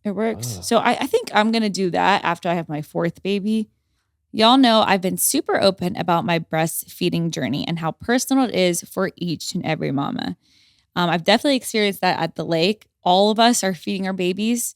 It works. Ugh. So I think I'm going to do that after I have my 4th baby. Y'all know I've been super open about my breastfeeding journey and how personal it is for each and every mama. I've definitely experienced that at the lake. All of us are feeding our babies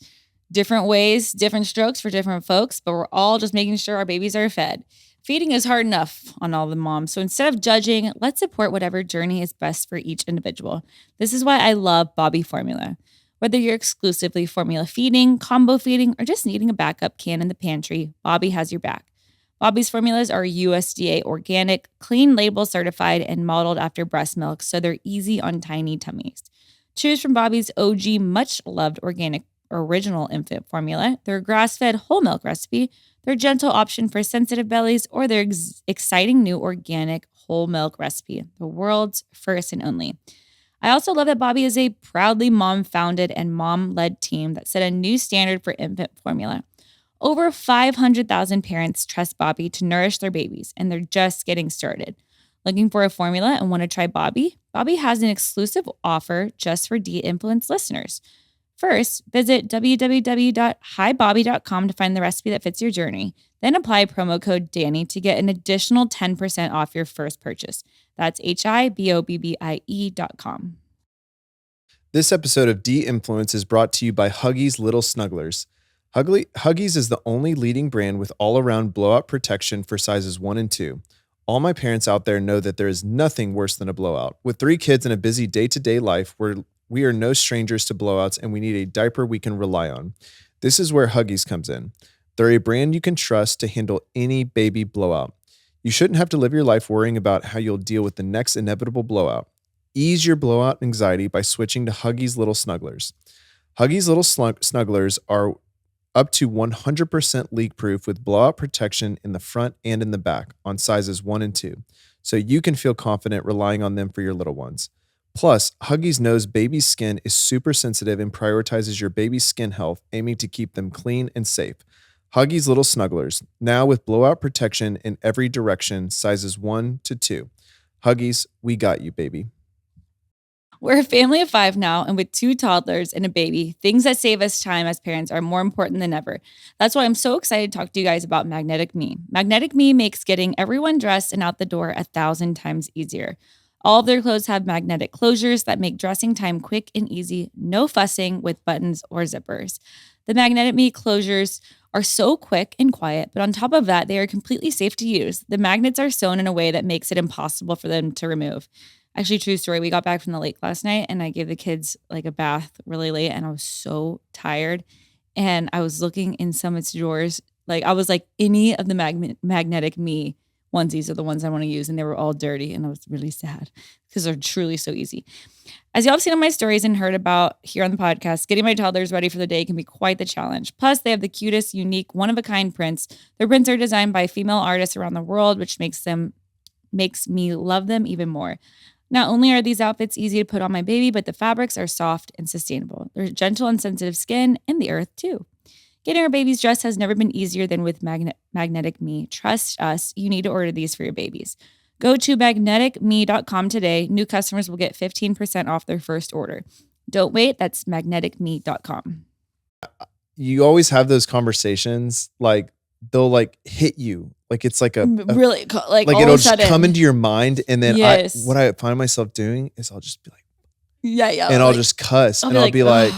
different ways, different strokes for different folks, but we're all just making sure our babies are fed. Feeding is hard enough on all the moms. So instead of judging, let's support whatever journey is best for each individual. This is why I love Bobby Formula. Whether you're exclusively formula feeding, combo feeding, or just needing a backup can in the pantry, Bobby has your back. Bobby's formulas are USDA organic, clean label certified, and modeled after breast milk, so they're easy on tiny tummies. Choose from Bobby's OG, much-loved organic original infant formula, their grass-fed whole milk recipe, their gentle option for sensitive bellies, or their exciting new organic whole milk recipe, the world's first and only. I also love that Bobby is a proudly mom-founded and mom-led team that set a new standard for infant formula. Over 500,000 parents trust Bobby to nourish their babies, and they're just getting started. Looking for a formula and want to try Bobby? Bobby has an exclusive offer just for D-Influence listeners. First, visit www.hibobby.com to find the recipe that fits your journey. Then apply promo code DANNY to get an additional 10% off your first purchase. That's HIBOBBIE.com. This episode of D-Influence is brought to you by Huggies Little Snugglers. Huggies is the only leading brand with all-around blowout protection for sizes 1 and 2. All my parents out there know that there is nothing worse than a blowout. With 3 kids and a busy day-to-day life, we are no strangers to blowouts, and we need a diaper we can rely on. This is where Huggies comes in. They're a brand you can trust to handle any baby blowout. You shouldn't have to live your life worrying about how you'll deal with the next inevitable blowout. Ease your blowout anxiety by switching to Huggies Little Snugglers. Huggies Little Snugglers are up to 100% leak-proof with blowout protection in the front and in the back on sizes 1 and 2, so you can feel confident relying on them for your little ones. Plus, Huggies knows baby's skin is super sensitive and prioritizes your baby's skin health, aiming to keep them clean and safe. Huggies Little Snugglers, now with blowout protection in every direction, sizes 1 to 2. Huggies, we got you, baby. We're a family of 5 now, and with 2 toddlers and a baby, things that save us time as parents are more important than ever. That's why I'm so excited to talk to you guys about Magnetic Me. Magnetic Me makes getting everyone dressed and out the door 1,000 times easier. All of their clothes have magnetic closures that make dressing time quick and easy, no fussing with buttons or zippers. The Magnetic Me closures are so quick and quiet, but on top of that, they are completely safe to use. The magnets are sewn in a way that makes it impossible for them to remove. Actually, true story. We got back from the lake last night and I gave the kids like a bath really late and I was so tired. And I was looking in some of its drawers. Like I was like, any of the Magnetic Me onesies are the ones I want to use. And they were all dirty and I was really sad because they're truly so easy. As y'all have seen on my stories and heard about here on the podcast, getting my toddlers ready for the day can be quite the challenge. Plus, they have the cutest, unique, one-of-a-kind prints. Their prints are designed by female artists around the world, which makes me love them even more. Not only are these outfits easy to put on my baby, but the fabrics are soft and sustainable. They're gentle on sensitive skin and the earth too. Getting our baby's dress has never been easier than with Magnetic Me. Trust us, you need to order these for your babies. Go to magneticme.com today. New customers will get 15% off their first order. Don't wait, that's magneticme.com. You always have those conversations, like they'll like hit you. Like it's like really like all it'll of a sudden, just come into your mind. And then yes. what I find myself doing is I'll just be like, yeah. And I'll just cuss and I'll be like,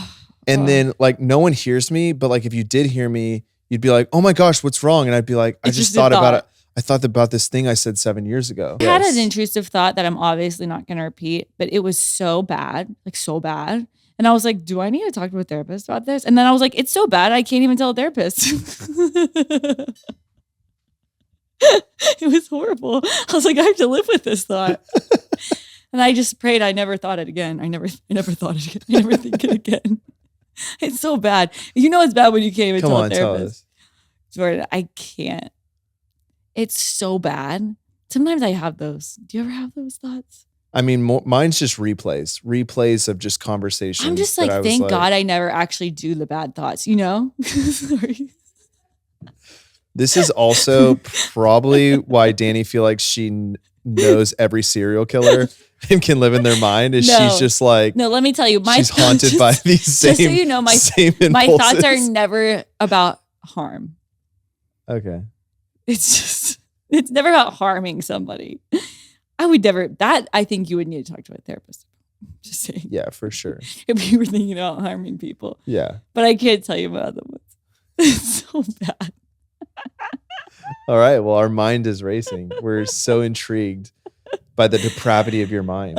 and oh. then like no one hears me, but like if you did hear me, you'd be like, oh my gosh, what's wrong? And I'd be like, I just thought about it. I thought about this thing I said 7 years ago. I had an intrusive thought that I'm obviously not going to repeat, but it was so bad, like so bad. And I was like, do I need to talk to a therapist about this? And then I was like, it's so bad, I can't even tell a therapist. It was horrible. I was like, I have to live with this thought. And I just prayed I never thought it again. I never thought it again. I never think it again. It's so bad. You know it's bad when you can't even tell a therapist. Jordan, I can't. It's so bad. Sometimes I have those. Do you ever have those thoughts? I mean, mine's just replays of just conversations. I'm just like, thank God I never actually do the bad thoughts, you know? Sorry. This is also probably why Danny feel like she knows every serial killer and can live in their mind. Is she's just like, no, let me tell you, she's haunted by these same. Just so you know, my thoughts are never about harm. Okay. It's never about harming somebody. I would never, that I think you would need to talk to a therapist. Just saying. Yeah, for sure. If you were thinking about harming people. Yeah. But I can't tell you about other ones. It's so bad. All right. Well, our mind is racing. We're so intrigued by the depravity of your mind.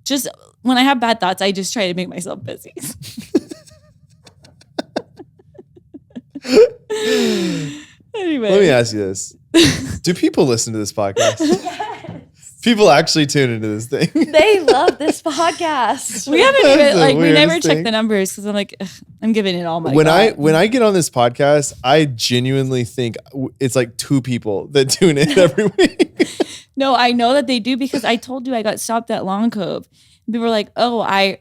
Just when I have bad thoughts, I just try to make myself busy. Anyway. Let me ask you this. Do people listen to this podcast? Yes. People actually tune into this thing. They love this podcast. We haven't even we never check the numbers because I'm like, I'm giving it all my when I get on this podcast, I genuinely think it's like 2 people that tune in every week. No, I know that they do because I told you I got stopped at Long Cove. And people were like, oh, I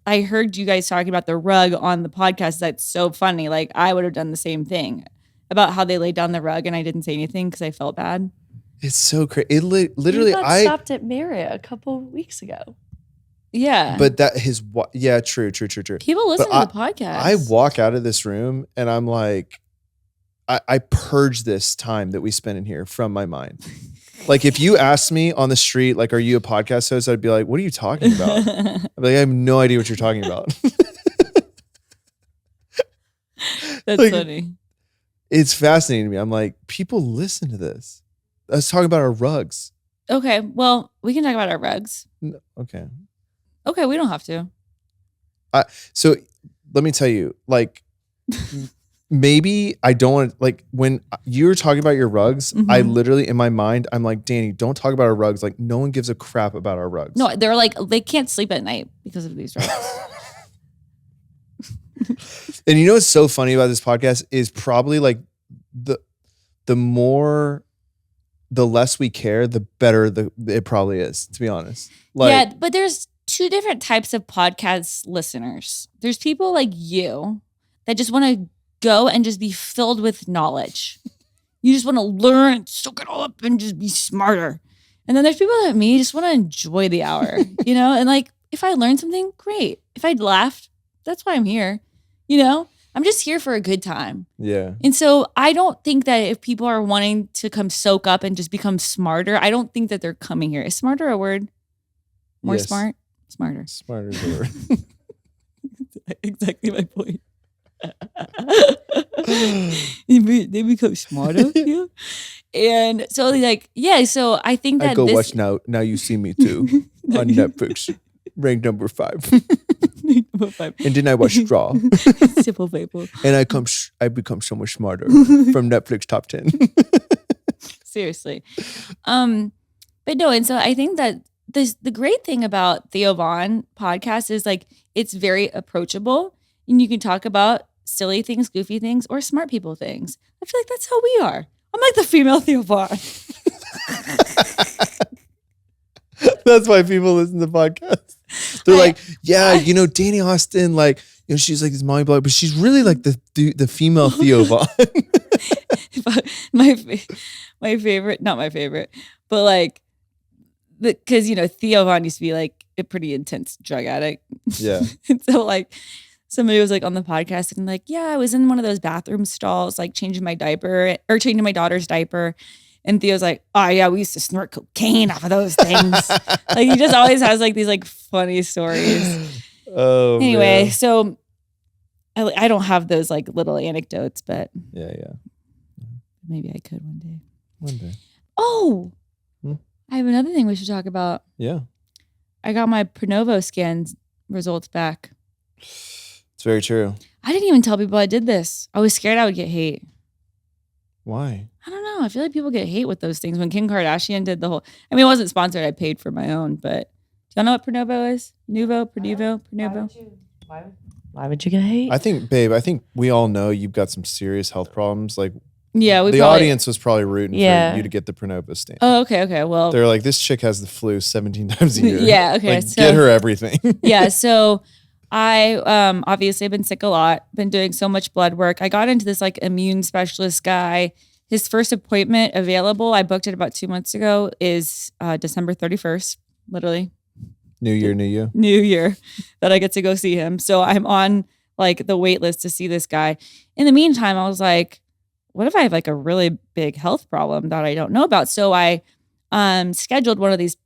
heard you guys talking about the rug on the podcast. That's so funny. Like I would have done the same thing about how they laid down the rug and I didn't say anything because I felt bad. It's so crazy. It literally, you got stopped at Marriott a couple of weeks ago. Yeah. But true. People listen to the podcast. I walk out of this room and I'm like, I purge this time that we spend in here from my mind. Like if you asked me on the street, like, are you a podcast host? I'd be like, what are you talking about? I'd be like, I have no idea what you're talking about. That's like, funny. It's fascinating to me. I'm like, people listen to this. Let's talk about our rugs. Okay. Well, we can talk about our rugs. No, okay. Okay. We don't have to. So let me tell you, like, maybe I don't want to, like, when you're talking about your rugs, I literally, in my mind, I'm like, Danny, don't talk about our rugs. Like, no one gives a crap about our rugs. No, they're like, they can't sleep at night because of these rugs. And you know what's so funny about this podcast is probably like the less we care, the better it probably is, to be honest. Like, yeah, but there's 2 different types of podcast listeners. There's people like you that just want to go and just be filled with knowledge. You just want to learn, soak it all up and just be smarter. And then there's people like me just want to enjoy the hour, you know? And like, if I learned something, great. If I'd laughed, that's why I'm here. You know, I'm just here for a good time. Yeah. And so I don't think that if people are wanting to come soak up and just become smarter, I don't think that they're coming here. Is smarter a word? More yes. smart? Smarter. Smarter is a word. Exactly my point. They become smarter. Yeah. And so like, yeah, so I think that I go watch Now You See Me Too on Netflix. Ranked number 5. And then I watch Straw. Simple people. And I become so much smarter from Netflix top 10. Seriously. But no, and so I think that the great thing about Theo Von podcast is like it's very approachable and you can talk about silly things, goofy things, or smart people things. I feel like that's how we are. I'm like the female Theo Von. That's why people listen to podcasts. They're like, yeah, you know, Danny Austin, like, you know, she's like this mommy blog, but she's really like the female Theo Von. my favorite, not my favorite, but like, because, you know, Theo Von used to be like a pretty intense drug addict. Yeah. And so like somebody was like on the podcast and like, yeah, I was in one of those bathroom stalls, like changing my daughter's diaper. And Theo's like, oh yeah, we used to snort cocaine off of those things. Like he just always has like these like funny stories. Oh, anyway, man. So I don't have those like little anecdotes, but yeah. Maybe I could one day. One day. Oh, I have another thing we should talk about. Yeah. I got my Pronovo scans results back. It's very true. I didn't even tell people I did this. I was scared I would get hate. Why? I don't know. know. I feel like people get hate with those things. When Kim Kardashian did the whole, I mean, it wasn't sponsored. I paid for my own, but do y'all know what Prenovo is? Prenovo. Why would you get hate? I think we all know you've got some serious health problems. Like, Yeah, the audience was probably rooting Yeah. for you to get the Prenovo stand. Oh, okay. Well, They're like, this chick has the flu 17 times a year. Yeah, okay, Like, so- get her everything. yeah. So I obviously have been sick a lot, been doing so much blood work. I got into this like immune specialist guy. His first appointment available, I booked it about 2 months ago, is December 31st, literally. New year, new you. New year that I get to go see him. So I'm on like the wait list to see this guy. In the meantime, I was like, what if I have like a really big health problem that I don't know about? So I scheduled one of these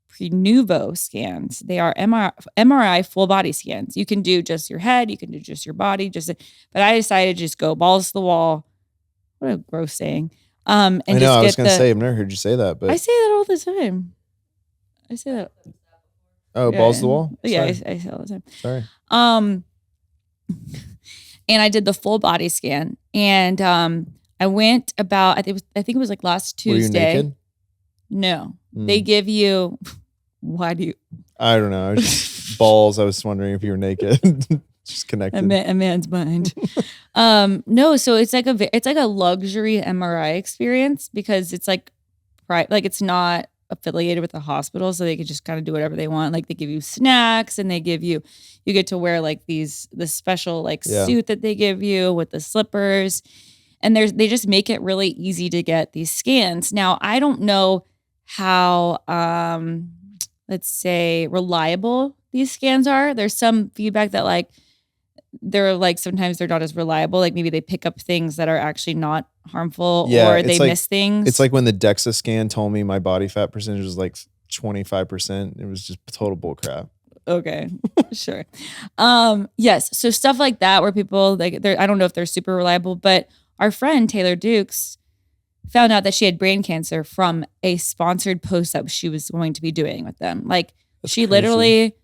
Prenovo scans. They are MRI full body scans. You can do just your head, you can do just your body, but I decided to just go balls to the wall. What a gross saying. And I know, just I was get going to say, I've never heard you say that, but. I say that all the time. I say that. Oh, Yeah, balls to the wall? Yeah, I Sorry. say all the time. Sorry. And I did the full body scan, and I went about I think it was like last Tuesday. Were you naked? No, Mm. they give you. Why do you? I don't know. I was just balls. I was wondering if you were naked. Just connected. A man's mind. No, so it's like a luxury MRI experience because it's like it's not affiliated with the hospital, so they can just kind of do whatever they want. Like they give you snacks and you get to wear like the special like suit that they give you with the slippers, and they just make it really easy to get these scans. Now I don't know how let's say reliable these scans are. There's some feedback that like they're like sometimes they're not as reliable. Like maybe they pick up things that are actually not harmful, or they miss things. It's like when the DEXA scan told me my body fat percentage was like 25%. It was just total bull crap. Okay, sure. Yes. So stuff like that where people like I don't know if they're super reliable, but our friend Taylor Dukes found out that she had brain cancer from a sponsored post that she was going to be doing with them. Like That's she crazy. literally,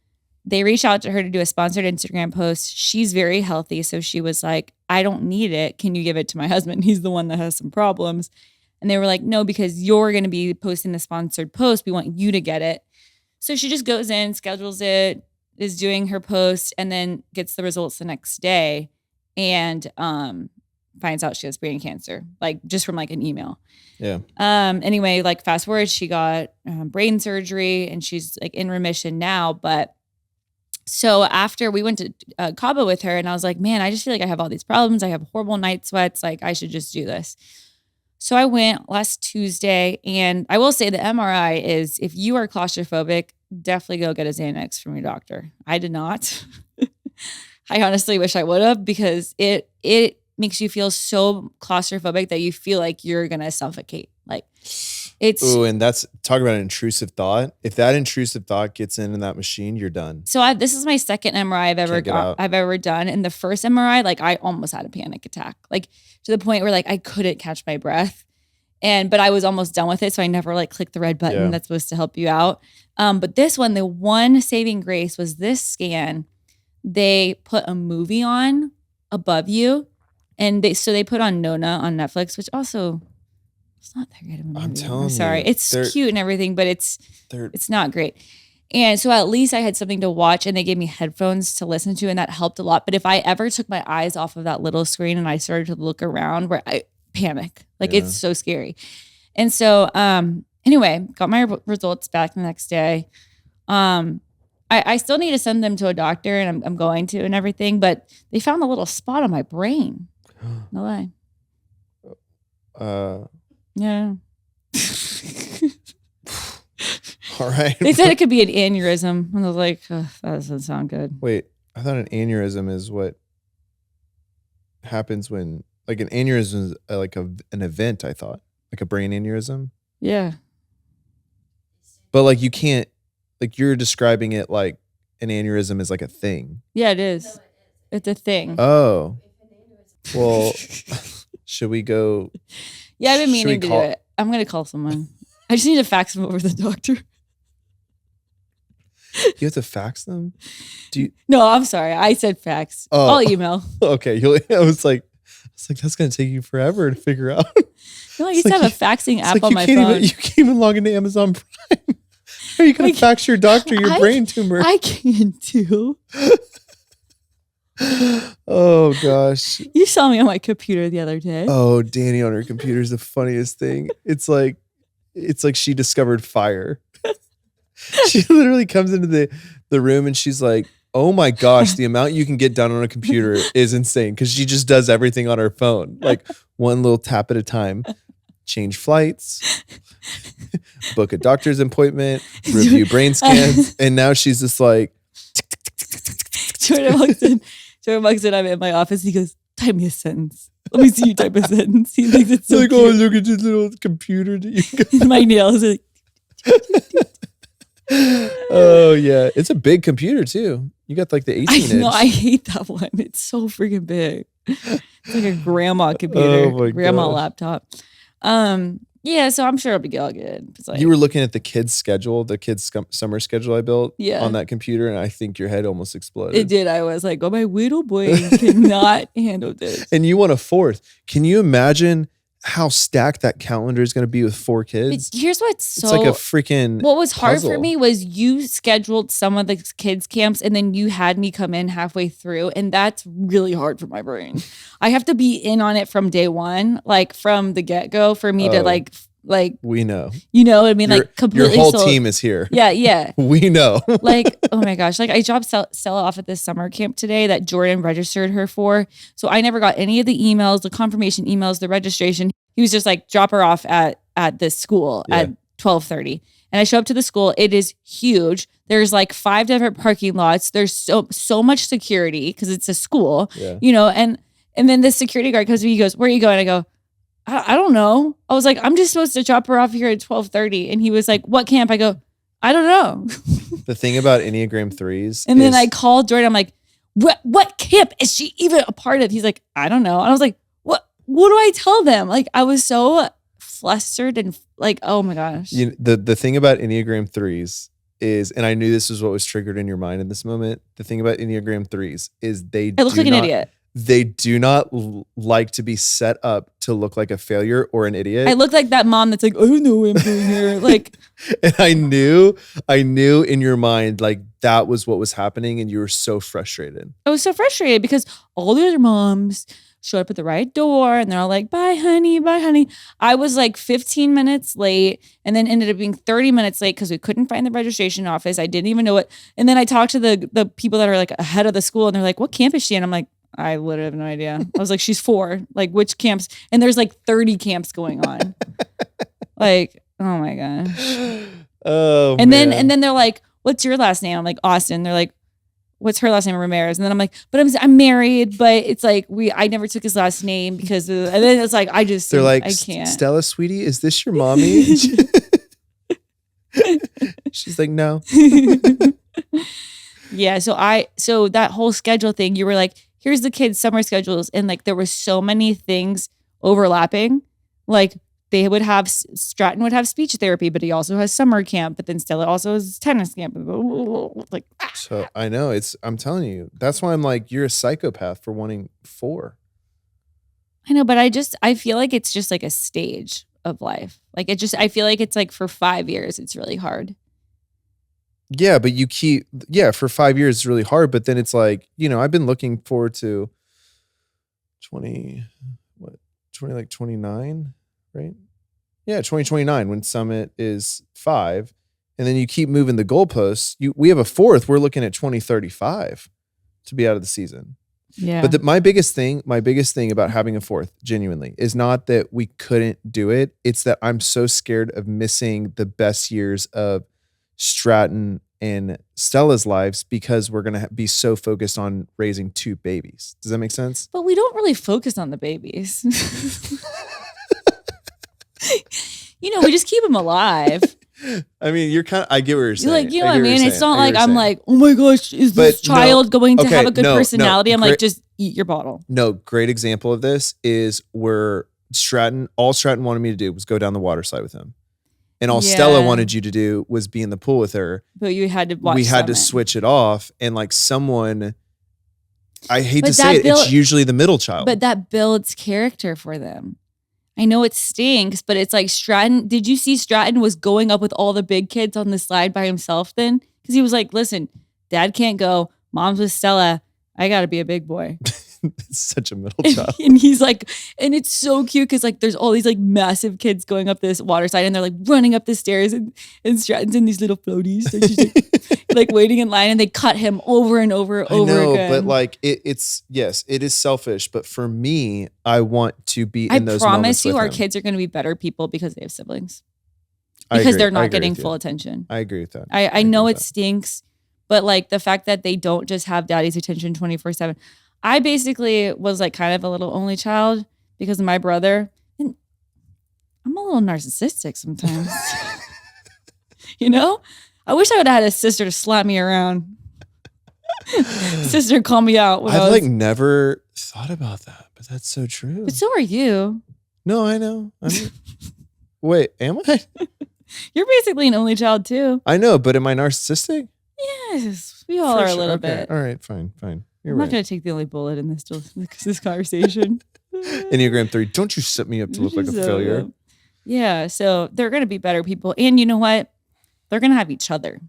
they reached out to her to do a sponsored Instagram post. She's very healthy. So she was like, I don't need it. Can you give it to my husband? He's the one that has some problems. And they were like, no, because you're going to be posting the sponsored post. We want you to get it. So she just goes in, schedules it, is doing her post, and then gets the results the next day and finds out she has brain cancer, like just from like an email. Yeah. Anyway, like fast forward, she got brain surgery and she's like in remission now. But so after we went to Cabo with her, and I was like, man, I just feel like I have all these problems. I have horrible night sweats. Like I should just do this. So I went last Tuesday, and I will say the MRI is, if you are claustrophobic, definitely go get a Xanax from your doctor. I did not. I honestly wish I would have, because it makes you feel so claustrophobic that you feel like you're going to suffocate. Like it's. Ooh, and that's talking about an intrusive thought. If that intrusive thought gets in that machine, you're done. So this is my second MRI I've ever done. And the first MRI, like I almost had a panic attack, like to the point where like I couldn't catch my breath. But I was almost done with it. So I never like clicked the red button that's supposed to help you out. But this one, the one saving grace was this scan. They put a movie on above you, and they put on Nona on Netflix, which also it's not that great of a movie. I'm telling you. Sorry. It's cute and everything, but it's not great. And so at least I had something to watch, and they gave me headphones to listen to, and that helped a lot. But if I ever took my eyes off of that little screen and I started to look around, where I panic, like it's so scary. And so anyway, got my results back the next day. I still need to send them to a doctor, and I'm going to and everything, but they found a little spot on my brain. No lie. Yeah. All right. They said it could be an aneurysm. And I was like, that doesn't sound good. Wait, I thought an aneurysm is what happens when, like an aneurysm is like an event, I thought. Like a brain aneurysm. Yeah. But like you can't, like you're describing it like an aneurysm is like a thing. Yeah, it is. It's a thing. Oh. Well, should we go? Yeah, I've been should we meaning to do it. I'm going to call someone. I just need to fax them over to the doctor. You have to fax them? No, I'm sorry. I said fax. I'll email. Okay. I was like, that's going to take you forever to figure out. No, I used to have a faxing It's app like on you my can't phone. you can't even log into Amazon Prime. How are you going to fax your doctor your brain tumor? I can too. Oh gosh. You saw me on my computer the other day. Oh, Danny on her computer is the funniest thing. It's like she discovered fire. She literally comes into the room and she's like, oh my gosh, the amount you can get done on a computer is insane, because she just does everything on her phone, like one little tap at a time. Change flights, book a doctor's appointment, review brain scans, and now she's just like. Jordan walks in, I'm in my office. He goes, type me a sentence. Let me see you type a sentence. He thinks it's so like, cute. oh, look at this little computer that you got. My nails are like, oh yeah, it's a big computer too. You got like the 18 I know, inch. I hate that one. It's so freaking big. It's like a grandma computer, Oh my grandma gosh. laptop. Yeah, so I'm sure it'll be all good. It's like, You were looking at the kids' schedule, the kids' summer schedule I built Yeah. on that computer, and I think your head almost exploded. it did. I was like, oh, my little boy cannot handle this. And you want a fourth. Can you imagine how stacked that calendar is going to be with 4 kids? But here's what's It's like a freaking what was hard for puzzle. me was you scheduled some of the kids' camps and then you had me come in halfway through. And that's really hard for my brain. I have to be in on it from day one, like from the get-go, for me to Oh. like, We know. you know what I mean? Your, Like completely. your whole sold. team is here. Yeah. We know. Like, oh my gosh. Like I dropped Stella off at this summer camp today that Jordan registered her for. So I never got any of the emails, the confirmation emails, the registration. He was just like, drop her off at this school Yeah. at 12:30. And I show up to the school. It is huge. There's like 5 different parking lots. There's so much security because it's a school, Yeah. you know, and then the security guard comes to me, he goes, where are you going? I go, I don't know. I was like, I'm just supposed to drop her off here at 12:30. And he was like, what camp? I go, I don't know. The thing about Enneagram 3s And then is I called Jordan. I'm like, what camp is she even a part of? He's like, I don't know. And I was like, what do I tell them? Like, I was so flustered and like, oh my gosh. the thing about Enneagram 3s is, and I knew this was what was triggered in your mind in this moment. The thing about Enneagram 3s is I look like an idiot. They do not like to be set up to look like a failure or an idiot. I look like that mom that's like, I don't know what I'm doing here. Like, And I knew in your mind, like that was what was happening, and you were so frustrated. I was so frustrated because all the other moms showed up at the right door and they're all like, bye, honey, bye, honey. I was like 15 minutes late and then ended up being 30 minutes late because we couldn't find the registration office. I didn't even know it. And then I talked to the people that are like ahead of the school and they're like, what camp is she in? I'm like, I literally have no idea. I was like, she's 4. Like, which camps? And there's like 30 camps going on. Like, oh my gosh. Oh, And man. then they're like, what's your last name? I'm like, Austin. They're like, what's her last name? Ramirez. And then I'm like, but I'm married, but it's like I never took his last name because and then it's like They're like, I can't. Stella, sweetie, is this your mommy? She's like, no. Yeah. So that whole schedule thing, you were like, here's the kids' summer schedules. And like there were so many things overlapping. Like they would have, Stratton would have speech therapy, but he also has summer camp, but then Stella also has tennis camp. Like, So I know I'm telling you, that's why I'm like, you're a psychopath for wanting 4. I know, but I feel like it's just like a stage of life. Like I feel like it's like for 5 years, it's really hard. Yeah, but for 5 years it's really hard. But then it's like, I've been looking forward to 29, right? Yeah, 2029 when Summit is 5. And then you keep moving the goalposts. We have a 4th. We're looking at 2035 to be out of the season. Yeah. But my biggest thing about having a 4th, genuinely, is not that we couldn't do it. It's that I'm so scared of missing the best years of Stratton and Stella's lives because we're going to be so focused on raising 2 babies. Does that make sense? But we don't really focus on the babies. We just keep them alive. I mean, I get what you're saying. Like, you know what I get mean? you're It's saying. not I like get what I'm you're like, oh my gosh, is this But no. child going to Okay, have a good no, personality? I'm great- like, just eat your bottle. No, great example of this is where all Stratton wanted me to do was go down the water slide with him. And all Stella Yeah. wanted you to do was be in the pool with her. But you had to watch. We had to Summit. switch it off. And like someone, I hate But to say that it, it's usually the middle child. But that builds character for them. I know it stinks, but it's like Stratton. Did you see Stratton was going up with all the big kids on the slide by himself then? Because he was like, listen, dad can't go. Mom's with Stella. I got to be a big boy. It's such a middle child. And he's like, and it's so cute because like there's all these like massive kids going up this water slide and they're like running up the stairs and Stratton's in these little floaties. So she's like waiting in line and they cut him over and over I know, again. but like it's yes, it is selfish. But for me, I want to be in those moments. I promise you with our him. kids are going to be better people because they have siblings. I Because agree. they're I not agree getting with you. full attention. I agree with that. I know agree it with stinks, but like the fact that they don't just have daddy's attention 24/7. I basically was like kind of a little only child because of my brother. And I'm a little narcissistic sometimes. You know? I wish I would have had a sister to slap me around. Sister call me out. When I've like never thought about that, but that's so true. But so are you. No, I know. I mean, wait, am I? You're basically an only child too. I know, but am I narcissistic? Yes. We all For are a sure. little Okay. bit. All right, fine. You're I'm not right. going to take the only bullet in this conversation. Enneagram 3. Don't you set me up to look like a failure. Yeah. So they're going to be better people. And you know what? They're going to have each other.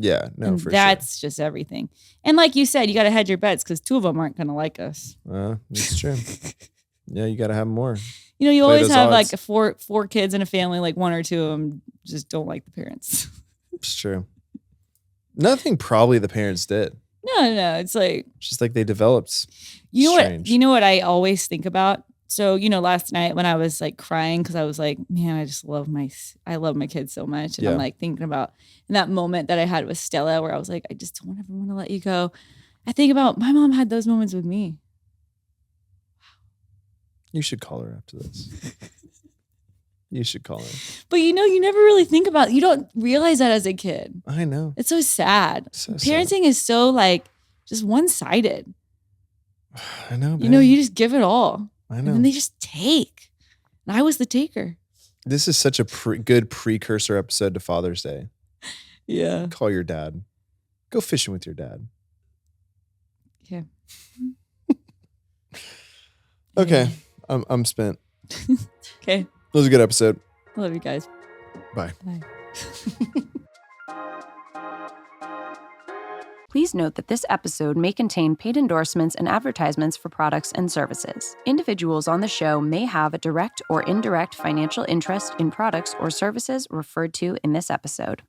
Yeah, no, And for that's just everything. And like you said, you got to hedge your bets because two of them aren't going to like us. sure. It's true. Yeah, you got to have more. You know, you Play always those have odds. like four kids in a family, like one or two of them just don't like the parents. It's true. Nothing probably the parents did. No. It's like, It's just like they developed. you know what I always think about? So, you know, last night when I was like crying because I was like, man, I love my kids so much. And Yeah. I'm like thinking about in that moment that I had with Stella where I was like, I just don't ever want to let you go. I think about my mom had those moments with me. You should call her after this. You should call her. But you know, you never really think about, you don't realize that as a kid. I know. It's so sad. So sad. Parenting is so like just one-sided. I know, You know, babe. you just give it all. I And know. then they just take. And I was the taker. This is such a good precursor episode to Father's Day. Yeah. Call your dad. Go fishing with your dad. Yeah. Okay. I'm spent. Okay. It was a good episode. I love you guys. Bye. Bye. Please note that this episode may contain paid endorsements and advertisements for products and services. Individuals on the show may have a direct or indirect financial interest in products or services referred to in this episode.